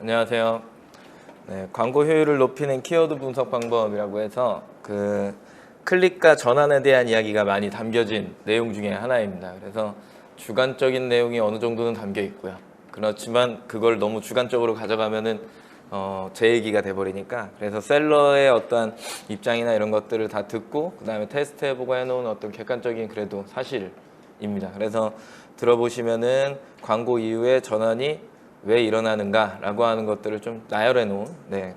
안녕하세요. 네, 광고 효율을 높이는 키워드 분석 방법이라고 해서 클릭과 전환에 대한 이야기가 많이 담겨진 내용 중에 하나입니다. 그래서 주관적인 내용이 어느 정도는 담겨 있고요. 그렇지만 그걸 너무 주관적으로 가져가면은 제 얘기가 돼버리니까, 그래서 셀러의 어떠한 입장이나 이런 것들을 다 듣고 그 다음에 테스트해보고 해놓은 어떤 객관적인 그래도 사실입니다. 그래서 들어보시면은 광고 이후에 전환이 왜 일어나는가 라고 하는 것들을 좀 나열해 놓은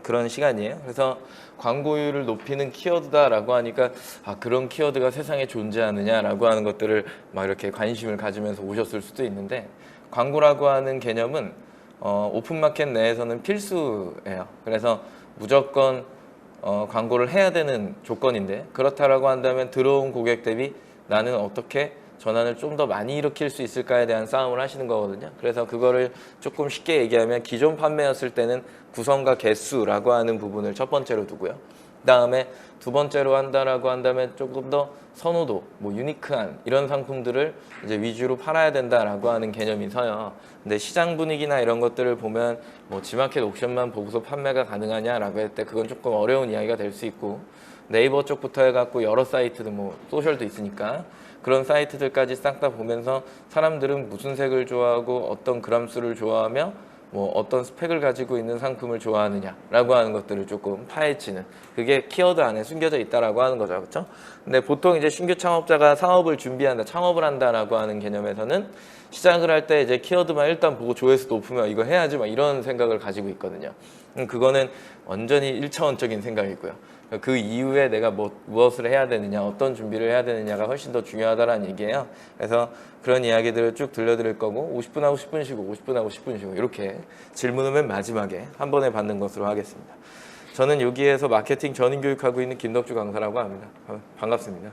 그런 시간이에요. 그래서 광고율을 높이는 키워드다 라고 하니까 그런 키워드가 세상에 존재하느냐 라고 하는 것들을 막 이렇게 관심을 가지면서 오셨을 수도 있는데, 광고라고 하는 개념은 오픈마켓 내에서는 필수예요. 그래서 무조건 광고를 해야 되는 조건인데, 그렇다라고 한다면 들어온 고객 대비 나는 어떻게 전환을 좀 더 많이 일으킬 수 있을까에 대한 싸움을 하시는 거거든요. 그래서 그거를 조금 쉽게 얘기하면 기존 판매였을 때는 구성과 개수라고 하는 부분을 첫 번째로 두고요. 그 다음에 두 번째로 한다라고 한다면 조금 더 선호도, 유니크한 이런 상품들을 이제 위주로 팔아야 된다라고 하는 개념이 서요. 근데 시장 분위기나 이런 것들을 보면 지마켓 옥션만 보고서 판매가 가능하냐라고 할 때 그건 조금 어려운 이야기가 될 수 있고, 네이버 쪽부터 해갖고 여러 사이트도 소셜도 있으니까 그런 사이트들까지 싹 다 보면서 사람들은 무슨 색을 좋아하고 어떤 그람수를 좋아하며 어떤 스펙을 가지고 있는 상품을 좋아하느냐라고 하는 것들을 조금 파헤치는, 그게 키워드 안에 숨겨져 있다라고 하는 거죠. 그렇죠? 근데 보통 이제 신규 창업자가 사업을 준비한다, 창업을 한다라고 하는 개념에서는 시작을 할 때 이제 키워드만 일단 보고 조회수 높으면 이거 해야지 이런 생각을 가지고 있거든요. 그거는 완전히 1차원적인 생각이고요. 그 이후에 내가 무엇을 해야 되느냐, 어떤 준비를 해야 되느냐가 훨씬 더 중요하다는 얘기예요. 그래서 그런 이야기들을 쭉 들려드릴 거고, 50분 하고 10분 쉬고 50분 하고 10분 쉬고 이렇게 질문을 맨 마지막에 한 번에 받는 것으로 하겠습니다. 저는 여기에서 마케팅 전인 교육하고 있는 김덕주 강사라고 합니다. 반갑습니다.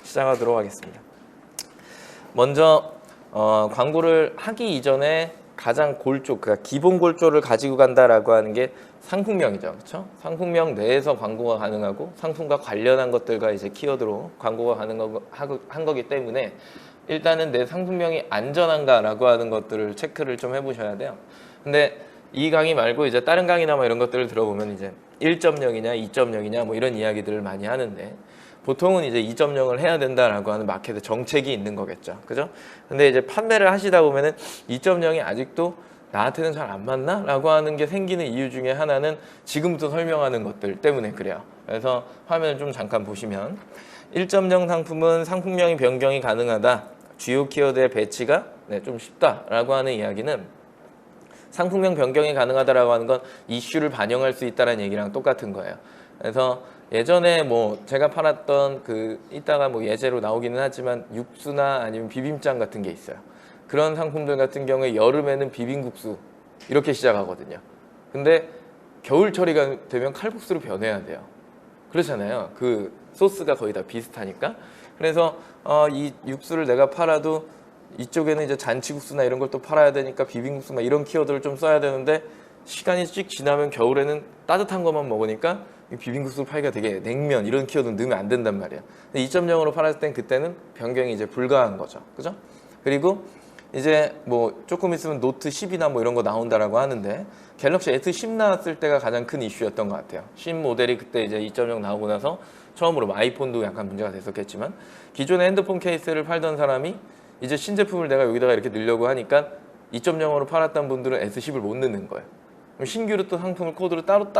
시작하도록 하겠습니다. 먼저 광고를 하기 이전에 가장 골조, 그러니까 기본 골조를 가지고 간다라고 하는 게 상품명이죠. 그렇죠? 상품명 내에서 광고가 가능하고 상품과 관련한 것들과 이제 키워드로 광고가 가능한 거기 때문에 일단은 내 상품명이 안전한가라고 하는 것들을 체크를 좀 해보셔야 돼요. 근데 이 강의 말고 이제 다른 강의나 이런 것들을 들어보면 이제 1.0이냐 2.0이냐 이런 이야기들을 많이 하는데, 보통은 이제 2.0을 해야 된다라고 하는 마켓의 정책이 있는 거겠죠. 그죠? 근데 이제 판매를 하시다 보면은 2.0이 아직도 나한테는 잘 안 맞나? 라고 하는 게 생기는 이유 중에 하나는 지금부터 설명하는 것들 때문에 그래요. 그래서 화면을 좀 잠깐 보시면 1.0 상품은 상품명이 변경이 가능하다. 주요 키워드의 배치가 좀 쉽다라고 하는 이야기는 상품명 변경이 가능하다라고 하는 건 이슈를 반영할 수 있다는 얘기랑 똑같은 거예요. 그래서 예전에 제가 팔았던 이따가 예제로 나오기는 하지만 육수나 아니면 비빔장 같은 게 있어요. 그런 상품들 같은 경우에 여름에는 비빔국수 이렇게 시작하거든요. 근데 겨울철이가 되면 칼국수로 변해야 돼요. 그렇잖아요. 그 소스가 거의 다 비슷하니까. 그래서 이 육수를 내가 팔아도 이쪽에는 이제 잔치국수나 이런 걸 또 팔아야 되니까 비빔국수 이런 키워드를 좀 써야 되는데, 시간이 쭉 지나면 겨울에는 따뜻한 것만 먹으니까 비빔국수 팔기가 되게 냉면 이런 키워드는 넣으면 안 된단 말이에요. 2.0으로 팔았을 땐 그때는 변경이 이제 불가한 거죠. 그죠? 그리고 이제 조금 있으면 노트 10이나 이런 거 나온다라고 하는데, 갤럭시 S10 나왔을 때가 가장 큰 이슈였던 것 같아요. 10 모델이 그때 이제 2.0 나오고 나서 처음으로 아이폰도 약간 문제가 됐었겠지만, 기존의 핸드폰 케이스를 팔던 사람이 이제 신제품을 내가 여기다가 이렇게 넣으려고 하니까 2.0으로 팔았던 분들은 S10을 못 넣는 거예요. 신규로 또 상품을 코드로 따로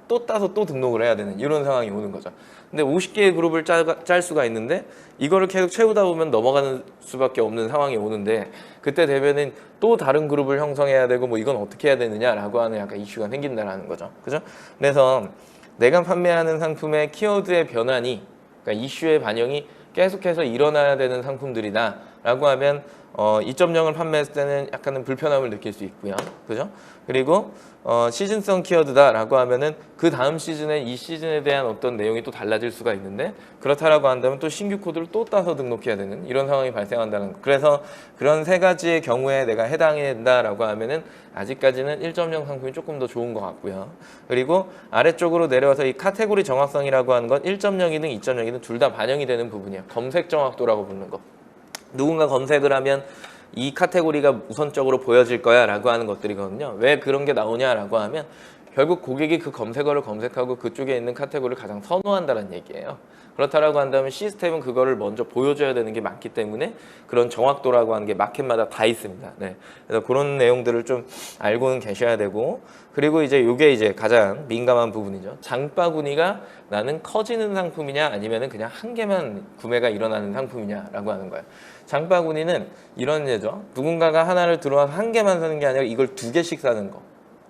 또 따서 또 등록을 해야 되는 이런 상황이 오는 거죠. 근데 50개의 그룹을 짤 수가 있는데 이거를 계속 채우다 보면 넘어가는 수밖에 없는 상황이 오는데, 그때 되면은 또 다른 그룹을 형성해야 되고 이건 어떻게 해야 되느냐라고 하는 약간 이슈가 생긴다라는 거죠. 그죠? 그래서 내가 판매하는 상품의 키워드의 변환이, 그러니까 이슈의 반영이 계속해서 일어나야 되는 상품들이다 라고 하면 2.0을 판매했을 때는 약간은 불편함을 느낄 수 있고요. 그죠? 그리고 시즌성 키워드다 라고 하면은 그 다음 시즌에 이 시즌에 대한 어떤 내용이 또 달라질 수가 있는데, 그렇다라고 한다면 또 신규 코드를 또 따서 등록해야 되는 이런 상황이 발생한다는 거. 그래서 그런 세 가지의 경우에 내가 해당이 된다라고 하면은 아직까지는 1.0 상품이 조금 더 좋은 것 같고요. 그리고 아래쪽으로 내려와서 이 카테고리 정확성이라고 하는 건 1.0이든 2.0이든 둘 다 반영이 되는 부분이에요. 검색 정확도라고 부르는 거. 누군가 검색을 하면 이 카테고리가 우선적으로 보여질 거야 라고 하는 것들이거든요. 왜 그런 게 나오냐라고 하면 결국 고객이 그 검색어를 검색하고 그쪽에 있는 카테고리를 가장 선호한다는 얘기예요. 그렇다라고 한다면 시스템은 그거를 먼저 보여줘야 되는 게 많기 때문에 그런 정확도라고 하는 게 마켓마다 다 있습니다. 네. 그래서 그런 내용들을 좀 알고는 계셔야 되고, 그리고 이제 이게 이제 가장 민감한 부분이죠. 장바구니가 나는 커지는 상품이냐 아니면은 그냥 한 개만 구매가 일어나는 상품이냐라고 하는 거예요. 장바구니는 이런 예죠. 누군가가 하나를 들어와서 한 개만 사는 게 아니라 이걸 두 개씩 사는 거.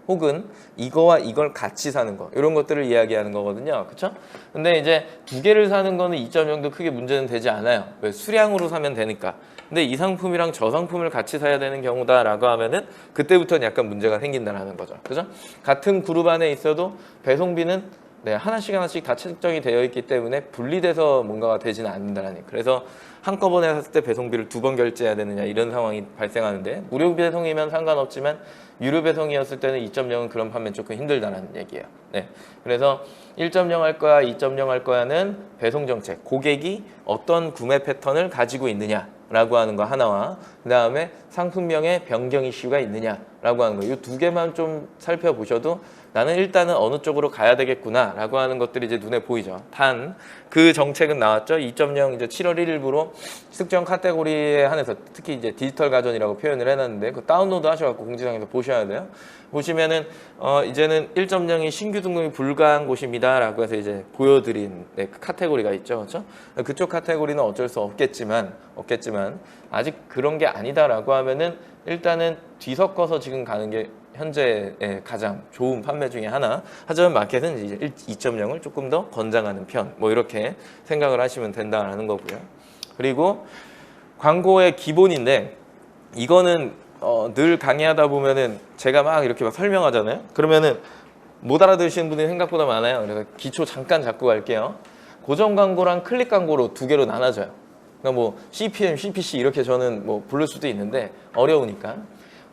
혹은 이거와 이걸 같이 사는 거, 이런 것들을 이야기하는 거거든요. 그렇죠? 근데 이제 두 개를 사는 거는 2.0도 크게 문제는 되지 않아요. 왜? 수량으로 사면 되니까. 근데 이 상품이랑 저 상품을 같이 사야 되는 경우다라고 하면은 그때부터는 약간 문제가 생긴다라는 거죠. 그죠? 같은 그룹 안에 있어도 배송비는 네, 하나씩 다 책정이 되어 있기 때문에 분리돼서 뭔가가 되지는 않는다라는. 그래서 한꺼번에 샀을 때 배송비를 두 번 결제해야 되느냐 이런 상황이 발생하는데, 무료 배송이면 상관없지만 유료 배송이었을 때는 2.0은 그런 판매 조금 힘들다는 얘기예요. 네, 그래서 1.0 할 거야, 2.0 할 거야는 배송 정책, 고객이 어떤 구매 패턴을 가지고 있느냐라고 하는 거 하나와, 그 다음에 상품명의 변경 이슈가 있느냐라고 하는 거, 이 두 개만 좀 살펴보셔도 나는 일단은 어느 쪽으로 가야 되겠구나 라고 하는 것들이 이제 눈에 보이죠. 단 그 정책은 나왔죠. 2.0 이제 7월 1일부로 특정 카테고리에 한해서, 특히 이제 디지털 가전이라고 표현을 해놨는데 그 다운로드 하셔갖고 공지사항에서 보셔야 돼요. 보시면은 이제는 1.0이 신규 등록이 불가한 곳입니다 라고 해서 이제 보여드린 그 카테고리가 있죠. 그렇죠? 그쪽 카테고리는 어쩔 수 없겠지만 아직 그런 게 아니다라고 하면은 일단은 뒤섞어서 지금 가는 게 현재 가장 좋은 판매 중에 하나. 하지만 마켓은 이제 2.0을 조금 더 권장하는 편, 뭐 이렇게 생각을 하시면 된다라는 거고요. 그리고 광고의 기본인데, 이거는 늘 강의하다 보면은 제가 막 이렇게 막 설명하잖아요. 그러면은 못 알아들으시는 분들이 생각보다 많아요. 그래서 기초 잠깐 잡고 갈게요. 고정 광고랑 클릭 광고로 두 개로 나눠져요. 그러니까 뭐 CPM, CPC 이렇게 저는 뭐 부를 수도 있는데 어려우니까.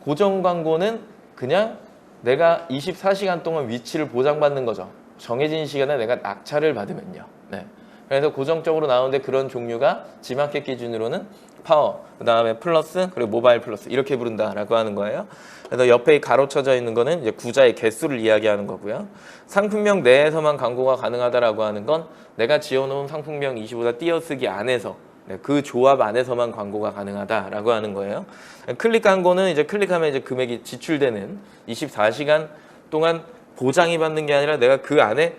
고정 광고는 그냥 내가 24시간 동안 위치를 보장받는 거죠. 정해진 시간에 내가 낙찰을 받으면요. 네. 그래서 고정적으로 나오는데 그런 종류가 지마켓 기준으로는 파워, 그 다음에 플러스, 그리고 모바일 플러스 이렇게 부른다라고 하는 거예요. 그래서 옆에 가로쳐져 있는 거는 이제 구자의 개수를 이야기하는 거고요. 상품명 내에서만 광고가 가능하다라고 하는 건 내가 지어놓은 상품명 25다 띄어쓰기 안에서, 네, 그 조합 안에서만 광고가 가능하다라고 하는 거예요. 클릭 광고는 이제 클릭하면 이제 금액이 지출되는 24시간 동안 보장이 받는 게 아니라 내가 그 안에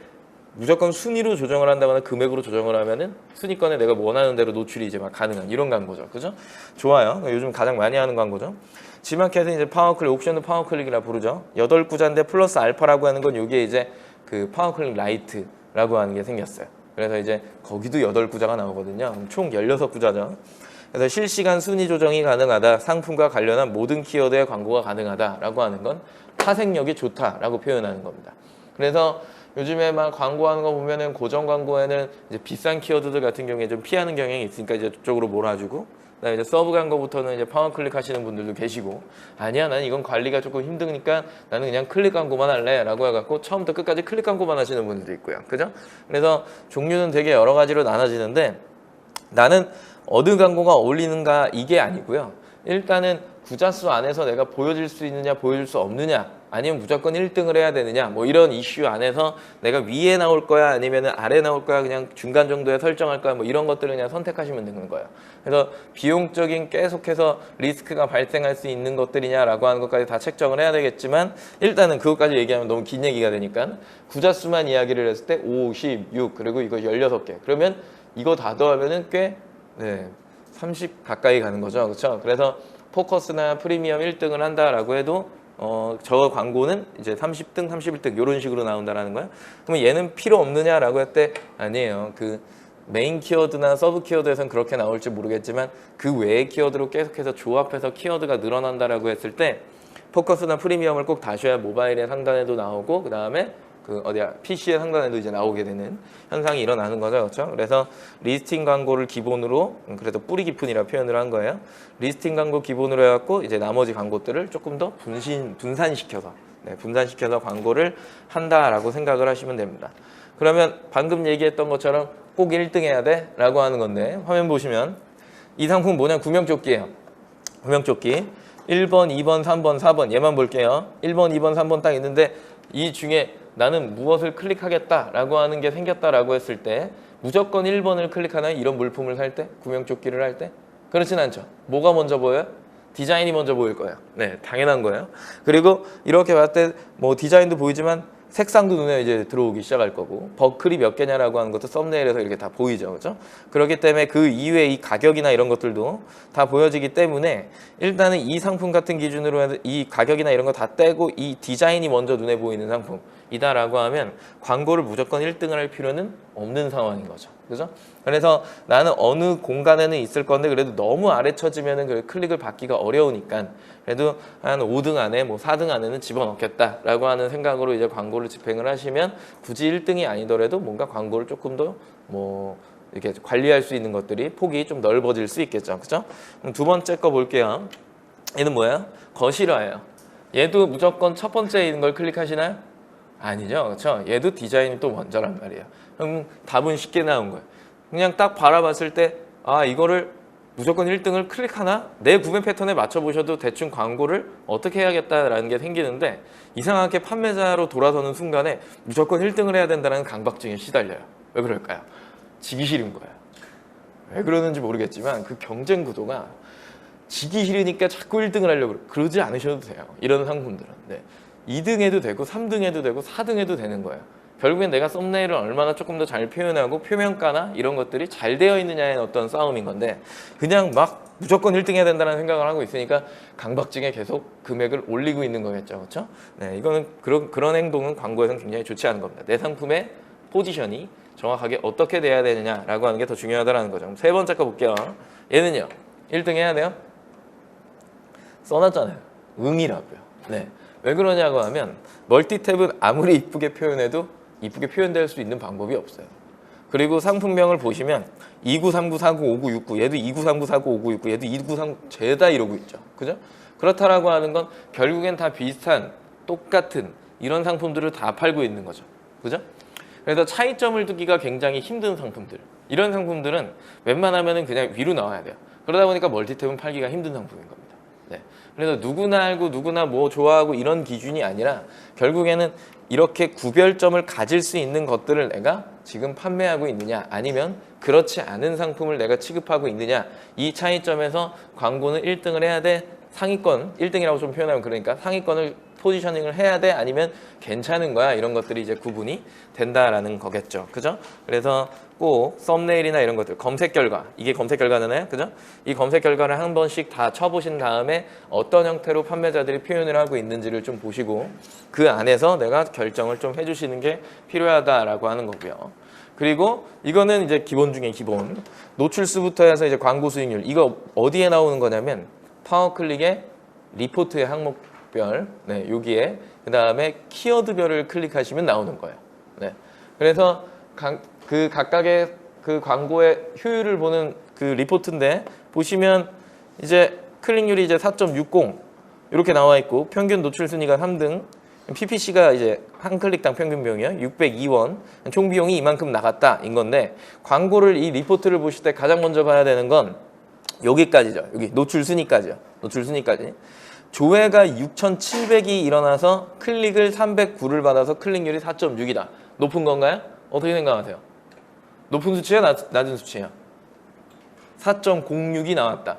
무조건 순위로 조정을 한다거나 금액으로 조정을 하면은 순위권에 내가 원하는 대로 노출이 이제 막 가능한 이런 광고죠. 그죠? 좋아요. 요즘 가장 많이 하는 광고죠. 지마켓은 이제 파워클릭, 옵션도 파워클릭이라 부르죠. 8구자인데 플러스 알파라고 하는 건 이게 이제 그 파워클릭 라이트라고 하는 게 생겼어요. 그래서 이제 거기도 8구자가 나오거든요. 총 16구자죠. 그래서 실시간 순위 조정이 가능하다, 상품과 관련한 모든 키워드의 광고가 가능하다라고 하는 건 파생력이 좋다라고 표현하는 겁니다. 그래서 요즘에 막 광고하는 거 보면은 고정 광고에는 이제 비싼 키워드들 같은 경우에 좀 피하는 경향이 있으니까 이제 저쪽으로 몰아주고, 그다음에 이제 서브 광고부터는 이제 파워 클릭 하시는 분들도 계시고, 아니야 나는 이건 관리가 조금 힘드니까 나는 그냥 클릭 광고만 할래라고 해갖고 처음부터 끝까지 클릭 광고만 하시는 분들도 있고요. 그죠? 그래서 종류는 되게 여러 가지로 나눠지는데, 나는 어느 광고가 어울리는가 이게 아니고요. 일단은 구자수 안에서 내가 보여줄 수 있느냐 보여줄 수 없느냐, 아니면 무조건 1등을 해야 되느냐, 뭐 이런 이슈 안에서 내가 위에 나올 거야 아니면 아래 나올 거야, 그냥 중간 정도에 설정할 거야, 뭐 이런 것들을 그냥 선택하시면 되는 거예요. 그래서 비용적인 계속해서 리스크가 발생할 수 있는 것들이냐라고 하는 것까지 다 책정을 해야 되겠지만, 일단은 그것까지 얘기하면 너무 긴 얘기가 되니까 구자수만 이야기를 했을 때 5, 10, 6 그리고 이거 16개, 그러면 이거 다 더하면은 꽤 30 가까이 가는 거죠. 그렇죠? 그래서 포커스나 프리미엄 1등을 한다라고 해도 저 광고는 이제 30등, 31등 이런 식으로 나온다라는 거예요. 그러면 얘는 필요 없느냐라고 할 때 아니에요. 그 메인 키워드나 서브 키워드에서는 그렇게 나올지 모르겠지만 그 외의 키워드로 계속해서 조합해서 키워드가 늘어난다라고 했을 때 포커스나 프리미엄을 꼭 다셔야 모바일의 상단에도 나오고, 그 다음에 그 PC의 상단에도 이제 나오게 되는 현상이 일어나는 거죠. 그렇죠? 그래서 리스팅 광고를 기본으로, 그래도 뿌리 깊은이라 표현을 한 거예요. 리스팅 광고 기본으로 해갖고 이제 나머지 광고들을 조금 더 분산시켜서 광고를 한다라고 생각을 하시면 됩니다. 그러면 방금 얘기했던 것처럼 꼭 1등 해야 돼? 라고 하는 건데, 화면 보시면 이 상품 뭐냐, 구명조끼예요. 구명조끼 1번, 2번, 3번, 4번 얘만 볼게요. 1번, 2번, 3번 딱 있는데 이 중에 나는 무엇을 클릭하겠다라고 하는 게 생겼다라고 했을 때 무조건 1번을 클릭하나요? 이런 물품을 살 때? 구명조끼를 할 때? 그렇진 않죠. 뭐가 먼저 보여요? 디자인이 먼저 보일 거예요. 네, 당연한 거예요. 그리고 이렇게 봤을 때 뭐 디자인도 보이지만 색상도 눈에 이제 들어오기 시작할 거고 버클이 몇 개냐라고 하는 것도 썸네일에서 이렇게 다 보이죠. 그렇죠? 그렇기 때문에 그 이외의 이 가격이나 이런 것들도 다 보여지기 때문에 일단은 이 상품 같은 기준으로 해서 이 가격이나 이런 거 다 떼고 이 디자인이 먼저 눈에 보이는 상품이다라고 하면 광고를 무조건 1등을 할 필요는 없는 상황인 거죠. 그죠? 그래서 나는 어느 공간에는 있을 건데 그래도 너무 아래 처지면은 그 클릭을 받기가 어려우니까 그래도 한 5등 안에 뭐 4등 안에는 집어넣겠다라고 하는 생각으로 이제 광고를 집행을 하시면 굳이 1등이 아니더라도 뭔가 광고를 조금 더 뭐 이렇게 관리할 수 있는 것들이 폭이 좀 넓어질 수 있겠죠. 그죠? 그럼 두 번째 거 볼게요. 얘는 뭐예요? 거실화예요. 얘도 무조건 첫 번째 있는 걸 클릭하시나요? 아니죠. 그렇죠? 얘도 디자인이 또 먼저란 말이에요. 그럼 답은 쉽게 나온 거예요. 그냥 딱 바라봤을 때 아 이거를 무조건 1등을 클릭하나? 내 구매 패턴에 맞춰보셔도 대충 광고를 어떻게 해야겠다라는 게 생기는데 이상하게 판매자로 돌아서는 순간에 무조건 1등을 해야 된다는 강박증에 시달려요. 왜 그럴까요? 지기 싫은 거예요. 왜 그러는지 모르겠지만 그 경쟁 구도가 지기 싫으니까 자꾸 1등을 하려고 그래요. 그러지 않으셔도 돼요. 이런 상품들은. 네. 2등 해도 되고 3등 해도 되고 4등 해도 되는 거예요. 결국엔 내가 썸네일을 얼마나 조금 더 잘 표현하고 표면가나 이런 것들이 잘 되어 있느냐의 어떤 싸움인 건데 그냥 막 무조건 1등 해야 된다는 생각을 하고 있으니까 강박증에 계속 금액을 올리고 있는 거겠죠. 그렇죠? 네, 이거는 그런 행동은 광고에서는 굉장히 좋지 않은 겁니다. 내 상품의 포지션이 정확하게 어떻게 돼야 되느냐라고 하는 게 더 중요하다는 거죠. 세 번째 거 볼게요. 얘는요. 1등 해야 돼요? 써놨잖아요. 응이라고요. 네. 왜 그러냐고 하면 멀티탭은 아무리 이쁘게 표현해도 이쁘게 표현될 수 있는 방법이 없어요. 그리고 상품명을 보시면 2939495969 얘도 2939495969 얘도 2939 죄다 이러고 있죠. 그죠? 그렇다라고 하는 건 결국엔 다 비슷한 똑같은 이런 상품들을 다 팔고 있는 거죠. 그죠? 그래서 차이점을 두기가 굉장히 힘든 상품들 이런 상품들은 웬만하면 그냥 위로 나와야 돼요. 그러다 보니까 멀티탭은 팔기가 힘든 상품인 겁니다. 네. 그래서 누구나 알고 누구나 뭐 좋아하고 이런 기준이 아니라 결국에는 이렇게 구별점을 가질 수 있는 것들을 내가 지금 판매하고 있느냐 아니면 그렇지 않은 상품을 내가 취급하고 있느냐 이 차이점에서 광고는 1등을 해야 돼 상위권 1등이라고 좀 표현하면 그러니까 상위권을 포지셔닝을 해야 돼 아니면 괜찮은 거야 이런 것들이 이제 구분이 된다라는 거겠죠. 그죠? 그래서 꼭 썸네일이나 이런 것들 검색 결과 이게 검색 결과잖아요. 그죠? 이 검색 결과를 한 번씩 다 쳐보신 다음에 어떤 형태로 판매자들이 표현을 하고 있는지를 좀 보시고 그 안에서 내가 결정을 좀 해주시는 게 필요하다라고 하는 거고요. 그리고 이거는 이제 기본 중에 기본 노출수부터 해서 이제 광고 수익률 이거 어디에 나오는 거냐면 파워클릭의 리포트의 항목별 네, 여기에 그 다음에 키워드별을 클릭하시면 나오는 거예요. 네. 그래서 그 각각의 그 광고의 효율을 보는 그 리포트인데 보시면 이제 클릭률이 이제 4.60 이렇게 나와 있고 평균 노출 순위가 3등 PPC가 이제 한 클릭당 평균 비용이요 602원 총 비용이 이만큼 나갔다 인 건데 광고를 이 리포트를 보실 때 가장 먼저 봐야 되는 건 여기까지죠. 여기 노출 순위까지요. 노출 순위까지 조회가 6,700이 일어나서 클릭을 309를 받아서 클릭률이 4.6이다. 높은 건가요? 어떻게 생각하세요? 높은 수치예요? 낮은 수치예요? 4.06이 나왔다.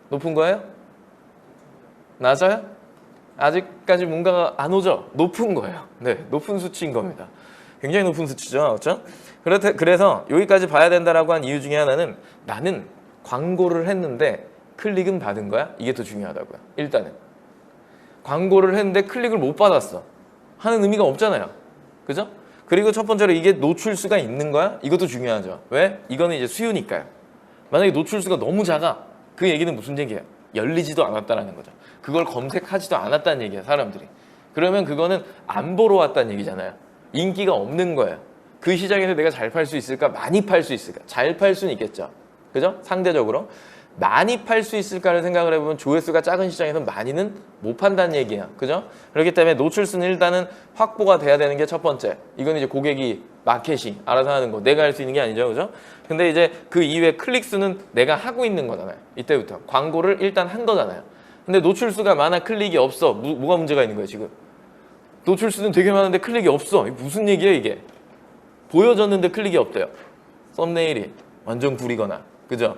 높은 거예요? 낮아요? 아직까지 뭔가가 안 오죠? 높은 거예요. 네, 높은 수치인 겁니다. 굉장히 높은 수치죠. 그렇죠? 그래서 여기까지 봐야 된다라고 한 이유 중에 하나는 나는 광고를 했는데 클릭은 받은 거야? 이게 더 중요하다고요. 일단은 광고를 했는데 클릭을 못 받았어. 하는 의미가 없잖아요. 그죠? 그리고 첫 번째로 이게 노출수가 있는 거야? 이것도 중요하죠. 왜? 이거는 이제 수요니까요. 만약에 노출수가 너무 작아. 그 얘기는 무슨 얘기예요? 열리지도 않았다는 거죠. 그걸 검색하지도 않았다는 얘기예요. 사람들이. 그러면 그거는 안 보러 왔다는 얘기잖아요. 인기가 없는 거예요. 그 시장에서 내가 잘 팔 수 있을까? 많이 팔 수 있을까? 잘 팔 수는 있겠죠. 그죠? 상대적으로. 많이 팔 수 있을까를 생각을 해보면 조회수가 작은 시장에서 많이는 못 판다는 얘기예요. 그죠? 그렇기 때문에 노출수는 일단은 확보가 돼야 되는 게 첫 번째. 이건 이제 고객이 마케팅 알아서 하는 거 내가 할 수 있는 게 아니죠, 그죠? 근데 이제 그 이외에 클릭 수는 내가 하고 있는 거잖아요. 이때부터 광고를 일단 한 거잖아요. 근데 노출 수가 많아 클릭이 없어. 뭐가 문제가 있는 거예요 지금? 노출 수는 되게 많은데 클릭이 없어. 이게 무슨 얘기예요 이게? 보여졌는데 클릭이 없대요. 썸네일이 완전 구리거나, 그죠?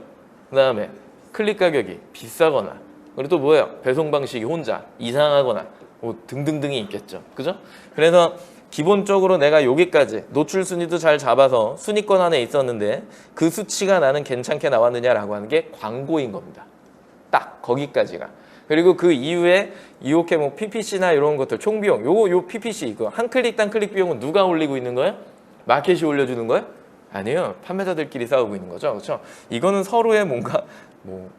그 다음에 클릭 가격이 비싸거나, 그리고 또 뭐예요? 배송 방식이 혼자 이상하거나 뭐 등등등이 있겠죠, 그죠? 그래서 기본적으로 내가 여기까지 노출 순위도 잘 잡아서 순위권 안에 있었는데 그 수치가 나는 괜찮게 나왔느냐라고 하는 게 광고인 겁니다. 딱 거기까지가. 그리고 그 이후에 이렇게 뭐 PPC나 이런 것들 총비용, 요 PPC 이거 한 클릭 단 클릭 비용은 누가 올리고 있는 거예요? 마켓이 올려주는 거예요? 아니에요. 판매자들끼리 싸우고 있는 거죠, 그렇죠? 이거는 서로의 뭔가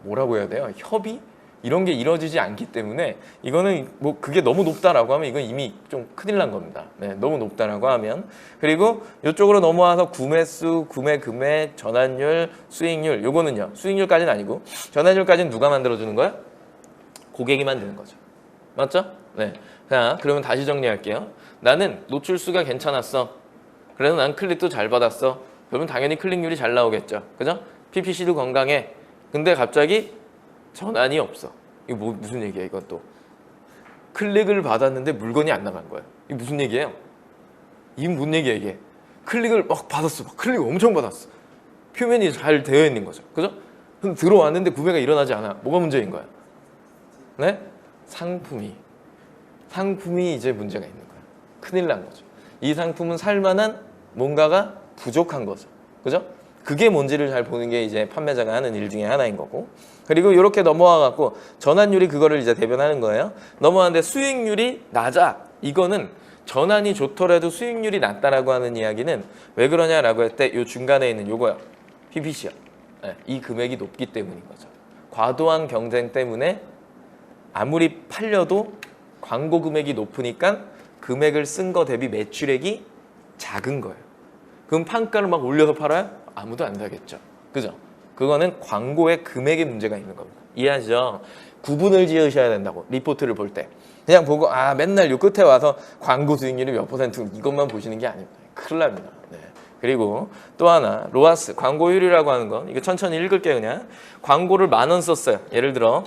뭐라고 해야 돼요? 협의? 이런 게 이루어지지 않기 때문에 이거는 뭐 그게 너무 높다라고 하면 이건 이미 좀 큰일 난 겁니다. 네, 너무 높다라고 하면. 그리고 이쪽으로 넘어와서 구매수, 구매 금액, 전환율, 수익률, 요거는요. 수익률까지는 아니고 전환율까지는 누가 만들어주는 거예요? 고객이 만드는 거죠. 맞죠? 네. 자, 그러면 다시 정리할게요. 나는 노출수가 괜찮았어. 그래서 난 클릭도 잘 받았어. 그러면 당연히 클릭률이 잘 나오겠죠. 그죠? PPC도 건강해. 근데 갑자기 전환이 없어. 이거 무슨 얘기야 이건 또. 클릭을 받았는데 물건이 안 나간 거예요. 이게 무슨 얘기예요? 이게 뭔 얘기야 이게. 클릭을 막 받았어. 막 클릭을 엄청 받았어. 표면이 잘 되어 있는 거죠. 그죠? 그럼 들어왔는데 구매가 일어나지 않아. 뭐가 문제인 거야? 네? 상품이 이제 문제가 있는 거야. 큰일 난 거죠. 이 상품은 살만한 뭔가가 부족한 거죠. 그죠? 그게 뭔지를 잘 보는 게 이제 판매자가 하는 일 중에 하나인 거고. 그리고 이렇게 넘어와 갖고 전환율이 그거를 이제 대변하는 거예요. 넘어왔는데 수익률이 낮아. 이거는 전환이 좋더라도 수익률이 낮다라고 하는 이야기는 왜 그러냐라고 할 때 이 중간에 있는 요거요. PPC요. 네, 이 금액이 높기 때문인 거죠. 과도한 경쟁 때문에 아무리 팔려도 광고 금액이 높으니까 금액을 쓴 거 대비 매출액이 작은 거예요. 그럼 판가를 막 올려서 팔아요? 아무도 안 사겠죠. 그죠? 그거는 광고의 금액의 문제가 있는 겁니다. 이해하시죠? 구분을 지으셔야 된다고, 리포트를 볼 때. 그냥 보고 맨날 요 끝에 와서 광고 수익률이 몇 퍼센트 이것만 보시는 게 아닙니다. 큰일 납니다. 네. 그리고 또 하나, 로아스, 광고율이라고 하는 건 이거 천천히 읽을게요. 그냥 광고를 10,000원 썼어요. 예를 들어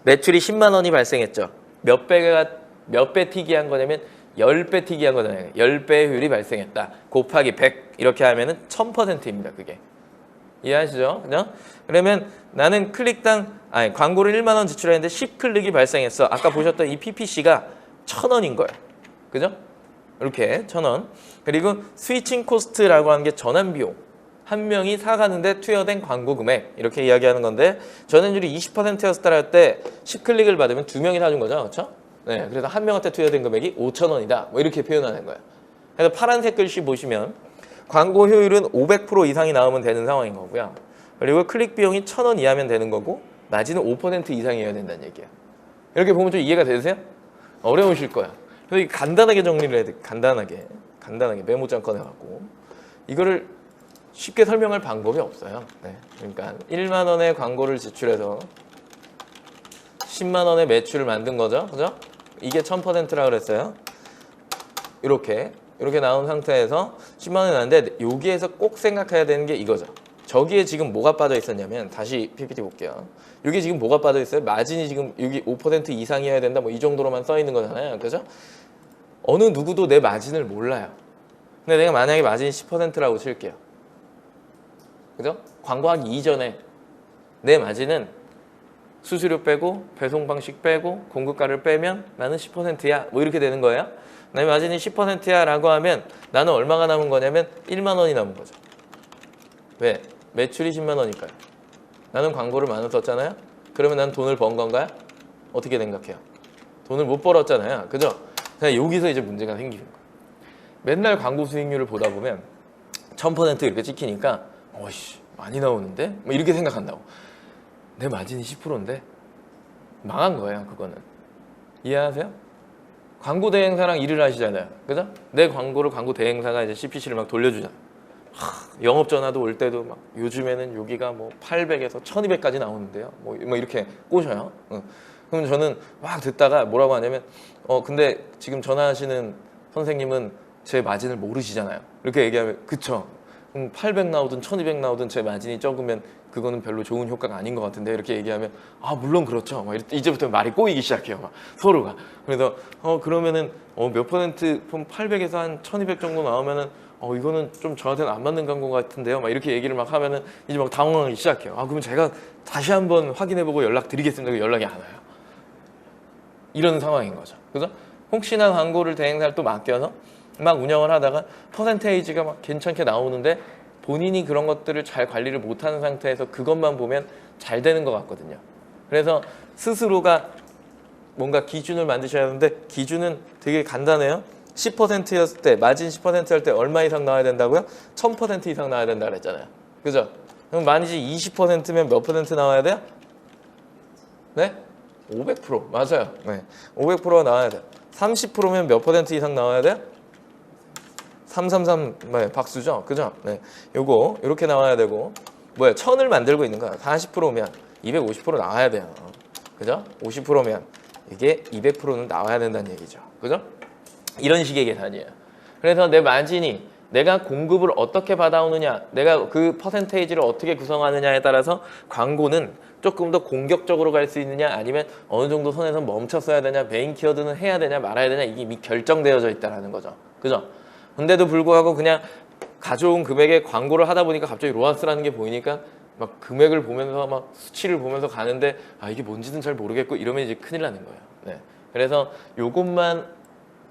매출이 10만 원이 발생했죠. 몇 배 튀기한 거냐면 10배 튀기한 거잖아요. 10배의 효율이 발생했다. 곱하기 100 이렇게 하면은 1000%입니다. 그게. 이해하시죠? 그죠? 그러면 나는 광고를 1만 원 지출했는데 10클릭이 발생했어. 아까 보셨던 이 PPC가 1,000원인 거예요. 그죠? 이렇게 1,000원. 그리고 스위칭 코스트라고 하는 게 전환 비용. 한 명이 사가는데 투여된 광고 금액 이렇게 이야기하는 건데 전환율이 20%였다라 할 때 10클릭을 받으면 2명이 사준 거죠. 그렇죠? 네, 그래서 한 명한테 투여된 금액이 5,000원이다. 뭐 이렇게 표현하는 거예요. 그래서 파란색 글씨 보시면 광고 효율은 500% 이상이 나오면 되는 상황인 거고요. 그리고 클릭 비용이 1,000원 이하면 되는 거고 마진은 5% 이상이어야 된다는 얘기예요. 이렇게 보면 좀 이해가 되세요? 어려우실 거야. 그래서 간단하게 정리를 해야 돼. 간단하게 메모장 꺼내갖고 이거를 쉽게 설명할 방법이 없어요. 네. 그러니까 1만 원의 광고를 지출해서 10만 원의 매출을 만든 거죠. 그죠? 이게 1000%라고 그랬어요. 이렇게 나온 상태에서 10만 원이 나왔는데 여기에서 꼭 생각해야 되는 게 이거죠. 저기에 지금 뭐가 빠져 있었냐면 다시 PPT 볼게요. 여기 지금 뭐가 빠져 있어요? 마진이 지금 여기 5% 이상이어야 된다. 뭐 이 정도로만 써 있는 거잖아요. 그죠? 어느 누구도 내 마진을 몰라요. 근데 내가 만약에 마진이 10%라고 칠게요. 그죠? 광고하기 이전에 내 마진은 수수료 빼고 배송 방식 빼고 공급가를 빼면 나는 10%야. 뭐 이렇게 되는 거예요. 내 마진이 10%야 라고 하면 나는 얼마가 남은 거냐면 1만 원이 남은 거죠. 왜? 매출이 10만 원이니까요. 나는 광고를 10,000원 썼잖아요. 그러면 난 돈을 번 건가요? 어떻게 생각해요? 돈을 못 벌었잖아요. 그죠? 여기서 이제 문제가 생기는 거예요. 맨날 광고 수익률을 보다 보면 1000% 이렇게 찍히니까 어이씨 많이 나오는데? 뭐 이렇게 생각한다고. 내 마진이 10%인데 망한 거예요. 그거는. 이해하세요? 광고 대행사랑 일을 하시잖아요. 그죠? 내 광고를 광고 대행사가 이제 CPC를 막 돌려주잖아요. 영업 전화도 올 때도 막 요즘에는 여기가 뭐 800에서 1200까지 나오는데요. 뭐 이렇게 꼬셔요. 그럼 저는 막 듣다가 뭐라고 하냐면 근데 지금 전화하시는 선생님은 제 마진을 모르시잖아요. 이렇게 얘기하면 그쵸? 800 나오든 1200 나오든 제 마진이 적으면 그거는 별로 좋은 효과가 아닌 것 같은데 이렇게 얘기하면 아 물론 그렇죠. 막 이제부터 말이 꼬이기 시작해요. 막 서로가. 그래서 그러면은 몇 퍼센트 800에서 한 1200 정도 나오면은 이거는 좀 저한테는 안 맞는 광고 같은데요. 막 이렇게 얘기를 막 하면은 이제 막 당황하기 시작해요. 그러면 제가 다시 한번 확인해보고 연락드리겠습니다. 연락이 안 와요. 이런 상황인 거죠. 그래서 혹시나 광고를 대행사를 또 맡겨서 막 운영을 하다가 퍼센테이지가 막 괜찮게 나오는데 본인이 그런 것들을 잘 관리를 못하는 상태에서 그것만 보면 잘 되는 것 같거든요. 그래서 스스로가 뭔가 기준을 만드셔야 하는데 기준은 되게 간단해요. 10%였을 때 마진 10%할 때 얼마 이상 나와야 된다고요? 1000% 이상 나와야 된다 그랬잖아요. 그죠? 그럼 마진이 20%면 몇 퍼센트 나와야 돼요? 네? 500% 맞아요. 네. 500%가 나와야 돼요. 30%면 몇 퍼센트 이상 나와야 돼요? 333 네, 박수죠. 그죠? 네. 요거 이렇게 나와야 되고 1000을 만들고 있는 거야. 40%면 250% 나와야 돼요. 그죠? 50%면 이게 200%는 나와야 된다는 얘기죠. 그죠? 이런 식의 계산이에요. 그래서 내 마진이 내가 공급을 어떻게 받아오느냐, 내가 그 퍼센테이지를 어떻게 구성하느냐에 따라서 광고는 조금 더 공격적으로 갈 수 있느냐 아니면 어느 정도 선에서 멈췄어야 되냐, 메인 키워드는 해야 되냐 말아야 되냐 이게 이미 결정되어져 있다는 거죠. 그죠? 근데도 불구하고 그냥 가져온 금액에 광고를 하다 보니까 갑자기 로아스라는 게 보이니까 막 금액을 보면서 막 수치를 보면서 가는데 이게 뭔지는 잘 모르겠고 이러면 이제 큰일 나는 거예요. 네. 그래서 요것만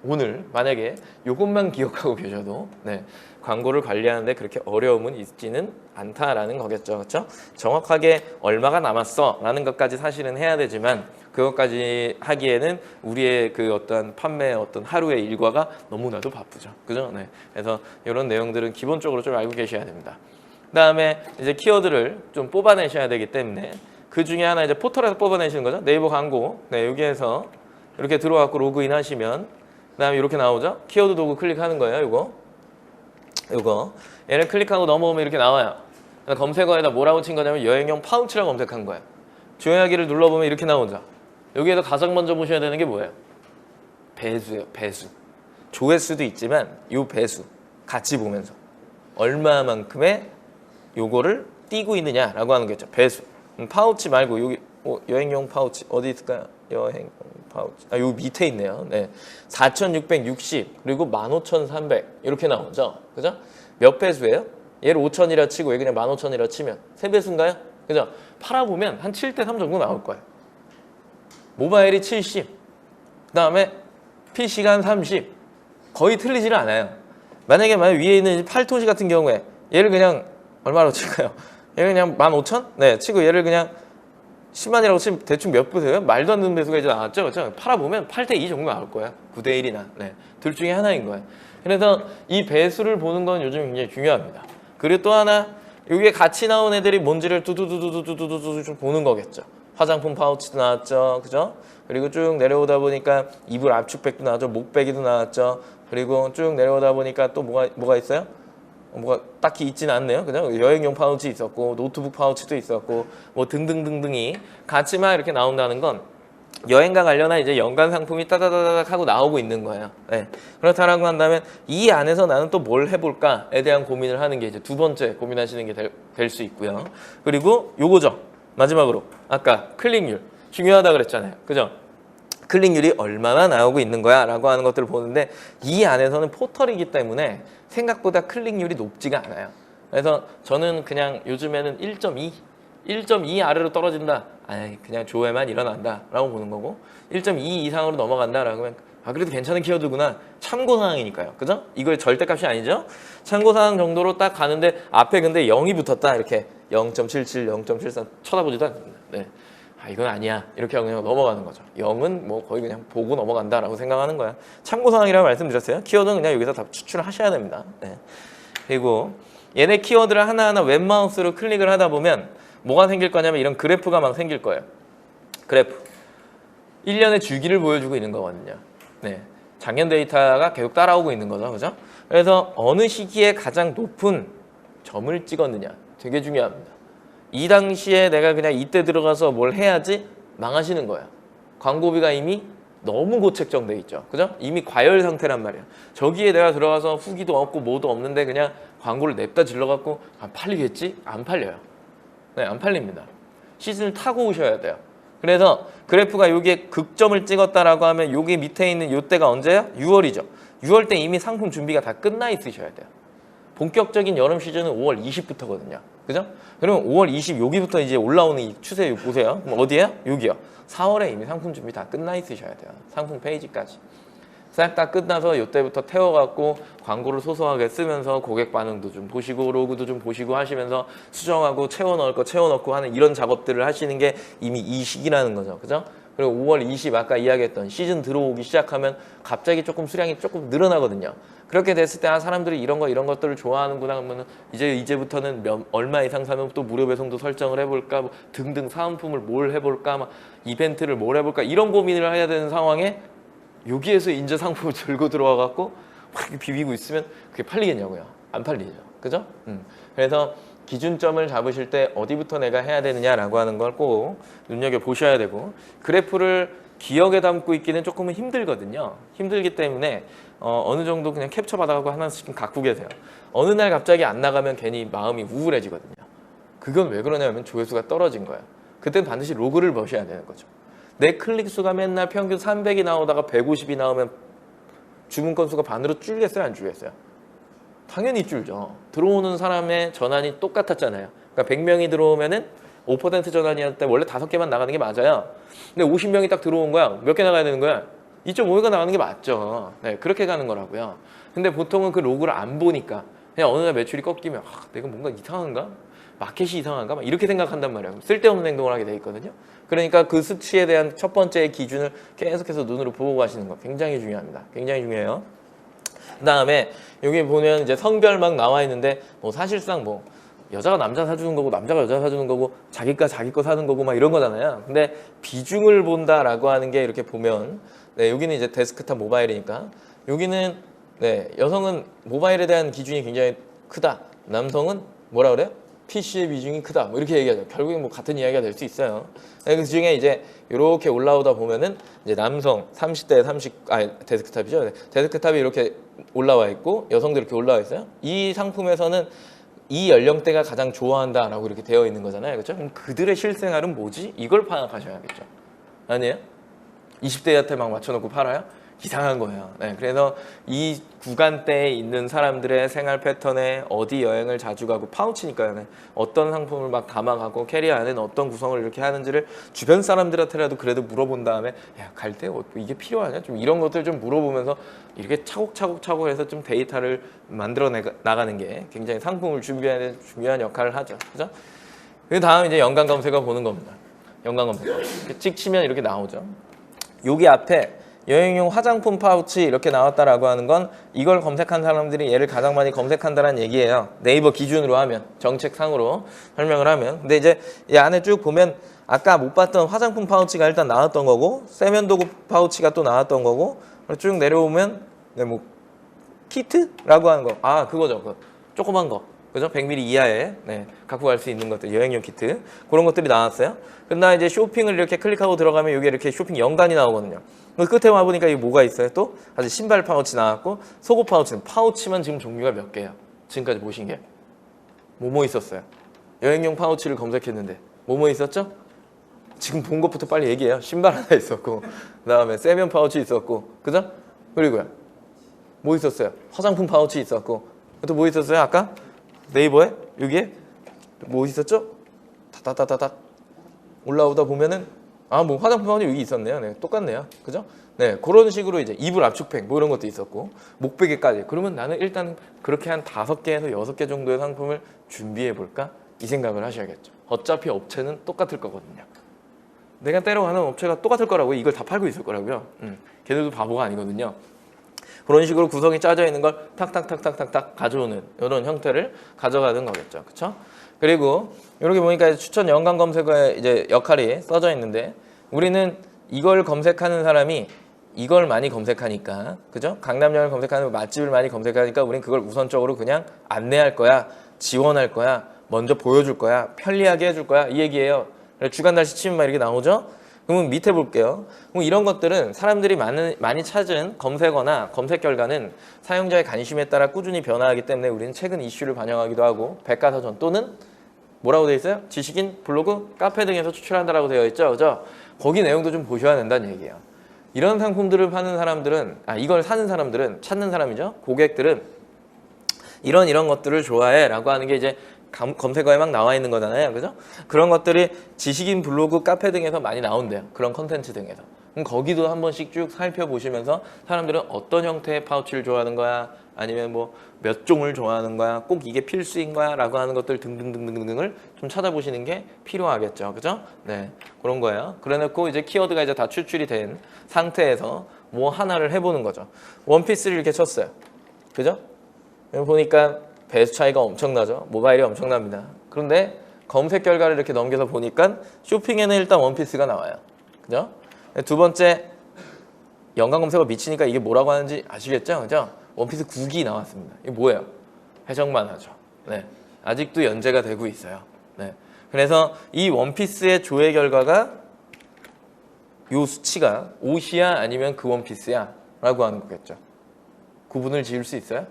오늘 만약에 요것만 기억하고 계셔도 네, 광고를 관리하는데 그렇게 어려움은 있지는 않다라는 거겠죠. 그렇죠? 정확하게 얼마가 남았어 라는 것까지 사실은 해야 되지만 그것까지 하기에는 우리의 그 어떤 판매의 어떤 하루의 일과가 너무나도 바쁘죠. 그죠? 네. 그래서 이런 내용들은 기본적으로 좀 알고 계셔야 됩니다. 그 다음에 이제 키워드를 좀 뽑아내셔야 되기 때문에 그 중에 하나 이제 포털에서 뽑아내시는 거죠. 네이버 광고. 네, 여기에서 이렇게 들어와서 로그인 하시면 그 다음에 이렇게 나오죠. 키워드 도구 클릭하는 거예요. 요거 얘를 클릭하고 넘어오면 이렇게 나와요. 검색어에다 뭐라고 친 거냐면 여행용 파우치라고 검색한 거예요. 조용하기를 눌러보면 이렇게 나오죠. 여기에서 가장 먼저 보셔야 되는 게 뭐예요? 배수예요. 배수. 조회수도 있지만 요 배수 같이 보면서 얼마만큼의 요거를 띄고 있느냐라고 하는 거겠죠. 배수. 파우치 말고 여기 여행용 파우치 어디 있을까요? 여행 파우치. 요 밑에 있네요. 네. 4,660 그리고 15,300 이렇게 나오죠. 그죠? 몇 배수예요? 얘를 5,000이라 치고 얘 그냥 15,000이라 치면 3배수인가요? 그죠? 팔아보면 한 7대3 정도 나올 거예요. 모바일이 70, 그 다음에 PC가 한 30. 거의 틀리지를 않아요. 만약 위에 있는 8토시 같은 경우에 얘를 그냥 얼마로 칠까요? 얘를 그냥 15,000? 네, 치고 얘를 그냥 10만이라고 치면 대충 몇 배수예요? 말도 안 되는 배수가 이제 나왔죠? 그렇죠? 팔아보면 8대2 정도 나올 거예요. 9대1이나. 네, 둘 중에 하나인 거예요. 그래서 이 배수를 보는 건 요즘 굉장히 중요합니다. 그리고 또 하나, 여기에 같이 나온 애들이 뭔지를 뚜두두두두두두두 보는 거겠죠. 화장품 파우치도 나왔죠. 그죠? 그리고 쭉 내려오다 보니까 이불 압축백도 나왔죠. 목베개도 나왔죠. 그리고 쭉 내려오다 보니까 또 뭐가 있어요? 뭐가 딱히 있지는 않네요. 그죠? 여행용 파우치 있었고 노트북 파우치도 있었고 뭐 등등등등이 같이 막 이렇게 나온다는 건 여행과 관련한 이제 연관 상품이 따다다닥 하고 나오고 있는 거예요. 네. 그렇다라고 한다면 이 안에서 나는 또 뭘 해볼까에 대한 고민을 하는 게 이제 두 번째 고민하시는 게 될 수 있고요. 그리고 요거죠. 마지막으로 아까 클릭률 중요하다 그랬잖아요. 그죠? 클릭률이 얼마나 나오고 있는 거야 라고 하는 것들을 보는데 이 안에서는 포털이기 때문에 생각보다 클릭률이 높지가 않아요. 그래서 저는 그냥 요즘에는 1.2 아래로 떨어진다. 그냥 조회만 일어난다 라고 보는 거고 1.2 이상으로 넘어간다 라고 하면 그래도 괜찮은 키워드구나. 참고사항이니까요. 그죠? 이거의 절대값이 아니죠? 참고사항 정도로 딱 가는데 앞에 근데 0이 붙었다. 이렇게 0.77, 0.73 쳐다보지도 않습니다. 네. 이건 아니야. 이렇게 하고 그냥 넘어가는 거죠. 0은 뭐 거의 그냥 보고 넘어간다라고 생각하는 거야. 참고사항이라고 말씀드렸어요. 키워드는 그냥 여기서 다 추출을 하셔야 됩니다. 네. 그리고 얘네 키워드를 하나하나 웹마우스로 클릭을 하다 보면 뭐가 생길 거냐면 이런 그래프가 막 생길 거예요. 그래프. 1년의 주기를 보여주고 있는 거거든요. 네. 작년 데이터가 계속 따라오고 있는 거죠. 그죠? 그래서 어느 시기에 가장 높은 점을 찍었느냐. 되게 중요합니다. 이 당시에 내가 그냥 이때 들어가서 뭘 해야지 망하시는 거예요. 광고비가 이미 너무 고책정돼 있죠. 그죠? 이미 과열 상태란 말이야. 저기에 내가 들어가서 후기도 없고 뭐도 없는데 그냥 광고를 냅다 질러갖고 안 팔리겠지? 안 팔려요. 네, 안 팔립니다. 시즌을 타고 오셔야 돼요. 그래서 그래프가 여기에 극점을 찍었다라고 하면 여기 밑에 있는 이때가 언제야? 6월이죠. 6월 때 이미 상품 준비가 다 끝나 있으셔야 돼요. 본격적인 여름 시즌은 5월 20부터거든요. 그죠? 그러면 5월 20 여기부터 이제 올라오는 이 추세 보세요. 어디에요? 여기요. 4월에 이미 상품 준비 다 끝나 있으셔야 돼요. 상품 페이지까지. 싹 다 끝나서 이때부터 태워갖고 광고를 소소하게 쓰면서 고객 반응도 좀 보시고 로그도 좀 보시고 하시면서 수정하고 채워 넣을 거 채워 넣고 하는 이런 작업들을 하시는 게 이미 이 시기라는 거죠. 그죠? 그리고 5월 20 아까 이야기했던 시즌 들어오기 시작하면 갑자기 조금 수량이 조금 늘어나거든요. 그렇게 됐을 때 사람들이 이런 것들을 좋아하는구나 하면 이제부터는 얼마 이상 사면 또 무료 배송도 설정을 해볼까 뭐 등등 사은품을 뭘 해볼까 막 이벤트를 뭘 해볼까 이런 고민을 해야 되는 상황에 여기에서 인제 상품을 들고 들어와 갖고 막 이렇게 비비고 있으면 그게 팔리겠냐고요. 안 팔리죠. 그죠? 그래서 기준점을 잡으실 때 어디부터 내가 해야 되느냐라고 하는 걸 꼭 눈여겨보셔야 되고 그래프를 기억에 담고 있기는 조금은 힘들거든요. 힘들기 때문에 어느 정도 그냥 캡처 받아가고 하나씩 갖고 계세요. 어느 날 갑자기 안 나가면 괜히 마음이 우울해지거든요. 그건 왜 그러냐면 조회수가 떨어진 거예요. 그때는 반드시 로그를 보셔야 되는 거죠. 내 클릭 수가 맨날 평균 300이 나오다가 150이 나오면 주문 건수가 반으로 줄겠어요? 안 줄겠어요? 당연히 줄죠. 들어오는 사람의 전환이 똑같았잖아요. 그러니까 100명이 들어오면은 5% 전환이었을 때 원래 5개만 나가는 게 맞아요. 근데 50명이 딱 들어온 거야. 몇 개 나가야 되는 거야? 2.5개가 나가는 게 맞죠. 네, 그렇게 가는 거라고요. 근데 보통은 그 로그를 안 보니까 그냥 어느 날 매출이 꺾이면 내가 뭔가 이상한가? 마켓이 이상한가? 막 이렇게 생각한단 말이에요. 쓸데없는 행동을 하게 돼 있거든요. 그러니까 그 수치에 대한 첫 번째 기준을 계속해서 눈으로 보고 가시는 거 굉장히 중요합니다. 굉장히 중요해요. 그 다음에 여기 보면 이제 성별 막 나와 있는데 뭐 사실상 뭐 여자가 남자 사주는 거고 남자가 여자 사주는 거고 자기가 자기 거 사는 거고 막 이런 거잖아요. 근데 비중을 본다라고 하는 게 이렇게 보면 네, 여기는 이제 데스크탑 모바일이니까 여기는 네, 여성은 모바일에 대한 기준이 굉장히 크다. 남성은 뭐라 그래요? PC의 비중이 크다. 뭐 이렇게 얘기하죠. 결국엔 뭐 같은 이야기가 될 수 있어요. 그 중에 이제 이렇게 올라오다 보면은 이제 남성 30대 30 데스크탑이죠. 데스크탑이 이렇게 올라와 있고 여성도 이렇게 올라와 있어요. 이 상품에서는 이 연령대가 가장 좋아한다라고 이렇게 되어 있는 거잖아요. 그렇죠? 그럼 그들의 실생활은 뭐지? 이걸 파악하셔야겠죠. 아니에요? 20대한테 막 맞춰놓고 팔아요? 이상한 거예요. 네, 그래서 이 구간대에 있는 사람들의 생활 패턴에 어디 여행을 자주 가고 파우치니까요. 네. 어떤 상품을 막 담아가고 캐리 안에는 어떤 구성을 이렇게 하는지를 주변 사람들한테라도 그래도 물어본 다음에 야, 갈 때 이게 필요하냐? 좀 이런 것들 좀 물어보면서 이렇게 차곡차곡 해서 좀 데이터를 만들어 나가는 게 굉장히 상품을 준비하는 중요한 역할을 하죠. 그죠? 그 다음 이제 연관 검색어 보는 겁니다. 연관 검색어. 찍 치면 이렇게 나오죠. 여기 앞에 여행용 화장품 파우치 이렇게 나왔다라고 하는 건 이걸 검색한 사람들이 얘를 가장 많이 검색한다는 얘기예요. 네이버 기준으로 하면 정책상으로 설명을 하면. 근데 이제 이 안에 쭉 보면 아까 못 봤던 화장품 파우치가 일단 나왔던 거고 세면도구 파우치가 또 나왔던 거고 쭉 내려오면 네, 뭐 키트라고 하는 거. 그거죠. 그 조그만 거. 그죠? 100ml 이하에 네, 갖고 갈 수 있는 것들, 여행용 키트 그런 것들이 나왔어요. 그러나 이제 쇼핑을 이렇게 클릭하고 들어가면 여기 이렇게 쇼핑 연관이 나오거든요. 그 끝에 와 보니까 이게 뭐가 있어요? 또 아주 신발 파우치 나왔고 속옷 파우치는 파우치만 지금 종류가 몇 개예요? 지금까지 보신 게 뭐뭐 있었어요? 여행용 파우치를 검색했는데 뭐뭐 있었죠? 지금 본 것부터 빨리 얘기해요. 신발 하나 있었고 그다음에 세면 파우치 있었고 그죠? 그리고요 뭐 있었어요? 화장품 파우치 있었고 또 뭐 있었어요? 아까 네이버에 여기에 뭐 있었죠? 다다다다닥 올라오다 보면은 뭐 화장품 파우치 여기 있었네요. 네, 똑같네요. 그죠? 네, 그런 식으로 이제 이불 압축팩 뭐 이런 것도 있었고 목베개까지. 그러면 나는 일단 그렇게 한 5개에서 6개 정도의 상품을 준비해 볼까? 이 생각을 하셔야겠죠. 어차피 업체는 똑같을 거거든요. 내가 때려가는 업체가 똑같을 거라고요. 이걸 다 팔고 있을 거라고요. 걔들도 바보가 아니거든요. 그런 식으로 구성이 짜져 있는 걸 탁탁탁탁탁탁 가져오는 이런 형태를 가져가는 거겠죠. 그렇죠? 그리고 이렇게 보니까 추천 연관 검색어의 이제 역할이 써져 있는데 우리는 이걸 검색하는 사람이 이걸 많이 검색하니까 그죠? 강남역을 검색하는 맛집을 많이 검색하니까 우린 그걸 우선적으로 그냥 안내할 거야, 지원할 거야, 먼저 보여줄 거야, 편리하게 해줄 거야 이 얘기예요. 주간 날씨 치면 막 이렇게 나오죠? 그러면 밑에 볼게요. 그럼 이런 것들은 사람들이 많이 찾은 검색어나 검색 결과는 사용자의 관심에 따라 꾸준히 변화하기 때문에 우리는 최근 이슈를 반영하기도 하고 백과사전 또는 뭐라고 되어 있어요? 지식인, 블로그, 카페 등에서 추출한다라고 되어 있죠. 그죠? 거기 내용도 좀 보셔야 된다는 얘기예요. 이런 상품들을 파는 사람들은, 이걸 사는 사람들은, 찾는 사람이죠. 고객들은 이런 것들을 좋아해 라고 하는 게 이제 검색어에 막 나와 있는 거잖아요. 그죠? 그런 것들이 지식인, 블로그, 카페 등에서 많이 나온대요. 그런 컨텐츠 등에서. 그럼 거기도 한 번씩 쭉 살펴보시면서 사람들은 어떤 형태의 파우치를 좋아하는 거야? 아니면 뭐 몇 종을 좋아하는 거야? 꼭 이게 필수인 거야? 라고 하는 것들 등등등등등을 좀 찾아보시는 게 필요하겠죠. 그죠? 네. 그런 거예요. 그래 놓고 이제 키워드가 이제 다 추출이 된 상태에서 뭐 하나를 해보는 거죠. 원피스를 이렇게 쳤어요. 그죠? 여기 보니까 배수 차이가 엄청나죠. 모바일이 엄청납니다. 그런데 검색 결과를 이렇게 넘겨서 보니까 쇼핑에는 일단 원피스가 나와요. 그죠? 두 번째, 연관 검색어 미치니까 이게 뭐라고 하는지 아시겠죠? 그죠? 원피스 9기 나왔습니다. 이게 뭐예요? 해석만 하죠. 네. 아직도 연재가 되고 있어요. 네. 그래서 이 원피스의 조회 결과가 요 수치가 옷이야 아니면 그 원피스야 라고 하는 거겠죠. 구분을 지을 수 있어요?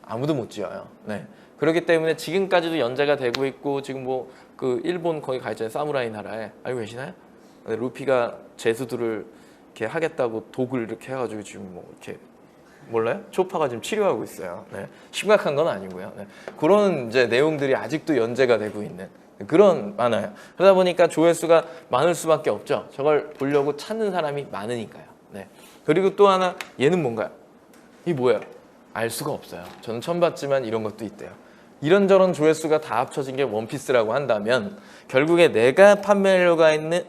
아무도 못 지어요. 네. 그렇기 때문에 지금까지도 연재가 되고 있고 지금 뭐 그 일본 거기 가 있잖아요. 사무라이 나라에. 알고 계시나요? 네, 루피가 제수들을 이렇게 하겠다고 독을 이렇게 해가지고 지금 뭐 이렇게 몰라요? 초파가 지금 치료하고 있어요. 네. 심각한 건 아니고요. 네. 그런 이제 내용들이 아직도 연재가 되고 있는 그런 많아요. 그러다 보니까 조회수가 많을 수밖에 없죠. 저걸 보려고 찾는 사람이 많으니까요. 네. 그리고 또 하나 얘는 뭔가요? 이 뭐예요? 알 수가 없어요. 저는 처음 봤지만 이런 것도 있대요. 이런저런 조회수가 다 합쳐진 게 원피스라고 한다면 결국에 내가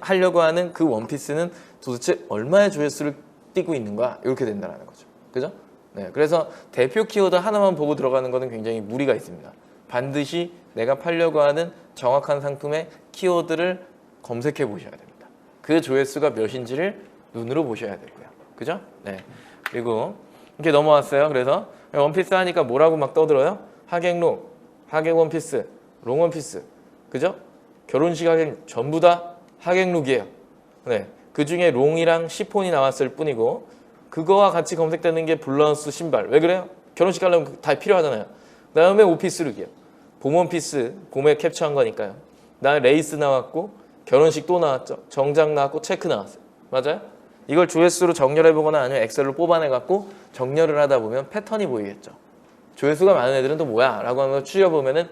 하려고 하는 그 원피스는 도대체 얼마의 조회수를 띄고 있는 거야? 이렇게 된다는 거죠. 그죠? 네, 그래서 대표 키워드 하나만 보고 들어가는 것은 굉장히 무리가 있습니다. 반드시 내가 팔려고 하는 정확한 상품의 키워드를 검색해 보셔야 됩니다. 그 조회수가 몇인지를 눈으로 보셔야 되고요. 그죠? 네. 그리고 이렇게 넘어왔어요. 그래서 원피스 하니까 뭐라고 막 떠들어요? 하객룩, 하객 원피스, 롱 원피스. 그죠? 결혼식 하객 전부 다 하객룩이에요. 네. 그 중에 롱이랑 시폰이 나왔을 뿐이고 그거와 같이 검색되는 게 블라우스, 신발. 왜 그래요? 결혼식 가려면 다 필요하잖아요. 그 다음에 오피스룩이요. 봄 원피스, 봄에 캡처한 거니까요. 그다음에 레이스 나왔고 결혼식 또 나왔죠. 정장 나왔고 체크 나왔어요. 맞아요? 이걸 조회수로 정렬해보거나 아니면 엑셀로 뽑아내갖고 정렬을 하다 보면 패턴이 보이겠죠. 조회수가 많은 애들은 또 뭐야? 라고 하는 걸 추려보면은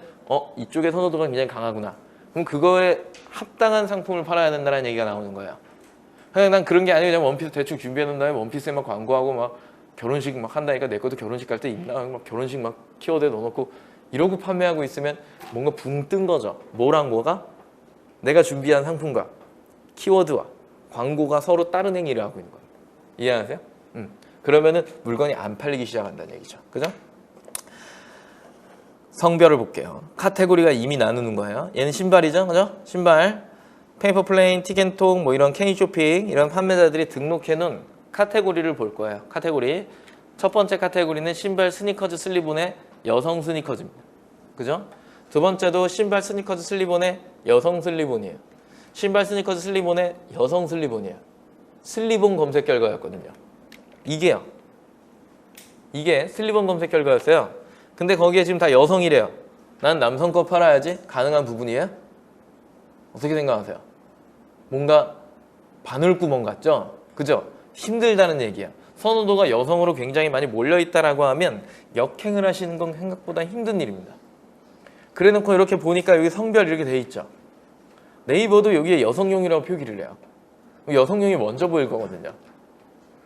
이쪽의 선호도가 굉장히 강하구나. 그럼 그거에 합당한 상품을 팔아야 된다는 얘기가 나오는 거예요. 그냥 난 그런 게 아니고 그냥 원피스 대충 준비해놓은 다음에 원피스에 막 광고하고 막 결혼식 막 한다니까 내 것도 결혼식 갈 때 입나 막 결혼식 막 키워드에 넣어놓고 이러고 판매하고 있으면 뭔가 붕 뜬 거죠. 뭐랑 뭐가? 내가 준비한 상품과 키워드와 광고가 서로 다른 행위를 하고 있는 거예요. 이해하세요? 그러면은 물건이 안 팔리기 시작한다는 얘기죠. 그죠? 성별을 볼게요. 카테고리가 이미 나누는 거예요. 얘는 신발이죠. 그죠? 신발. 페이퍼 플레인, 틱앤톡, 뭐 이런 K쇼핑 이런 판매자들이 등록해 놓은 카테고리를 볼 거예요. 카테고리. 첫 번째 카테고리는 신발, 스니커즈, 슬리본의 여성 스니커즈입니다. 그죠? 두 번째도 신발, 스니커즈, 슬리본의 여성 슬리본이에요. 신발, 스니커즈, 슬리본의 여성 슬리본이에요. 슬리본 검색 결과였거든요. 이게요. 이게 슬리본 검색 결과였어요. 근데 거기에 지금 다 여성이래요. 난 남성 거 팔아야지 가능한 부분이에요? 어떻게 생각하세요? 뭔가 바늘구멍 같죠? 그죠? 힘들다는 얘기야. 선호도가 여성으로 굉장히 많이 몰려있다라고 하면 역행을 하시는 건 생각보다 힘든 일입니다. 그래놓고 이렇게 보니까 여기 성별 이렇게 돼 있죠. 네이버도 여기에 여성용이라고 표기를 해요. 여성용이 먼저 보일 거거든요.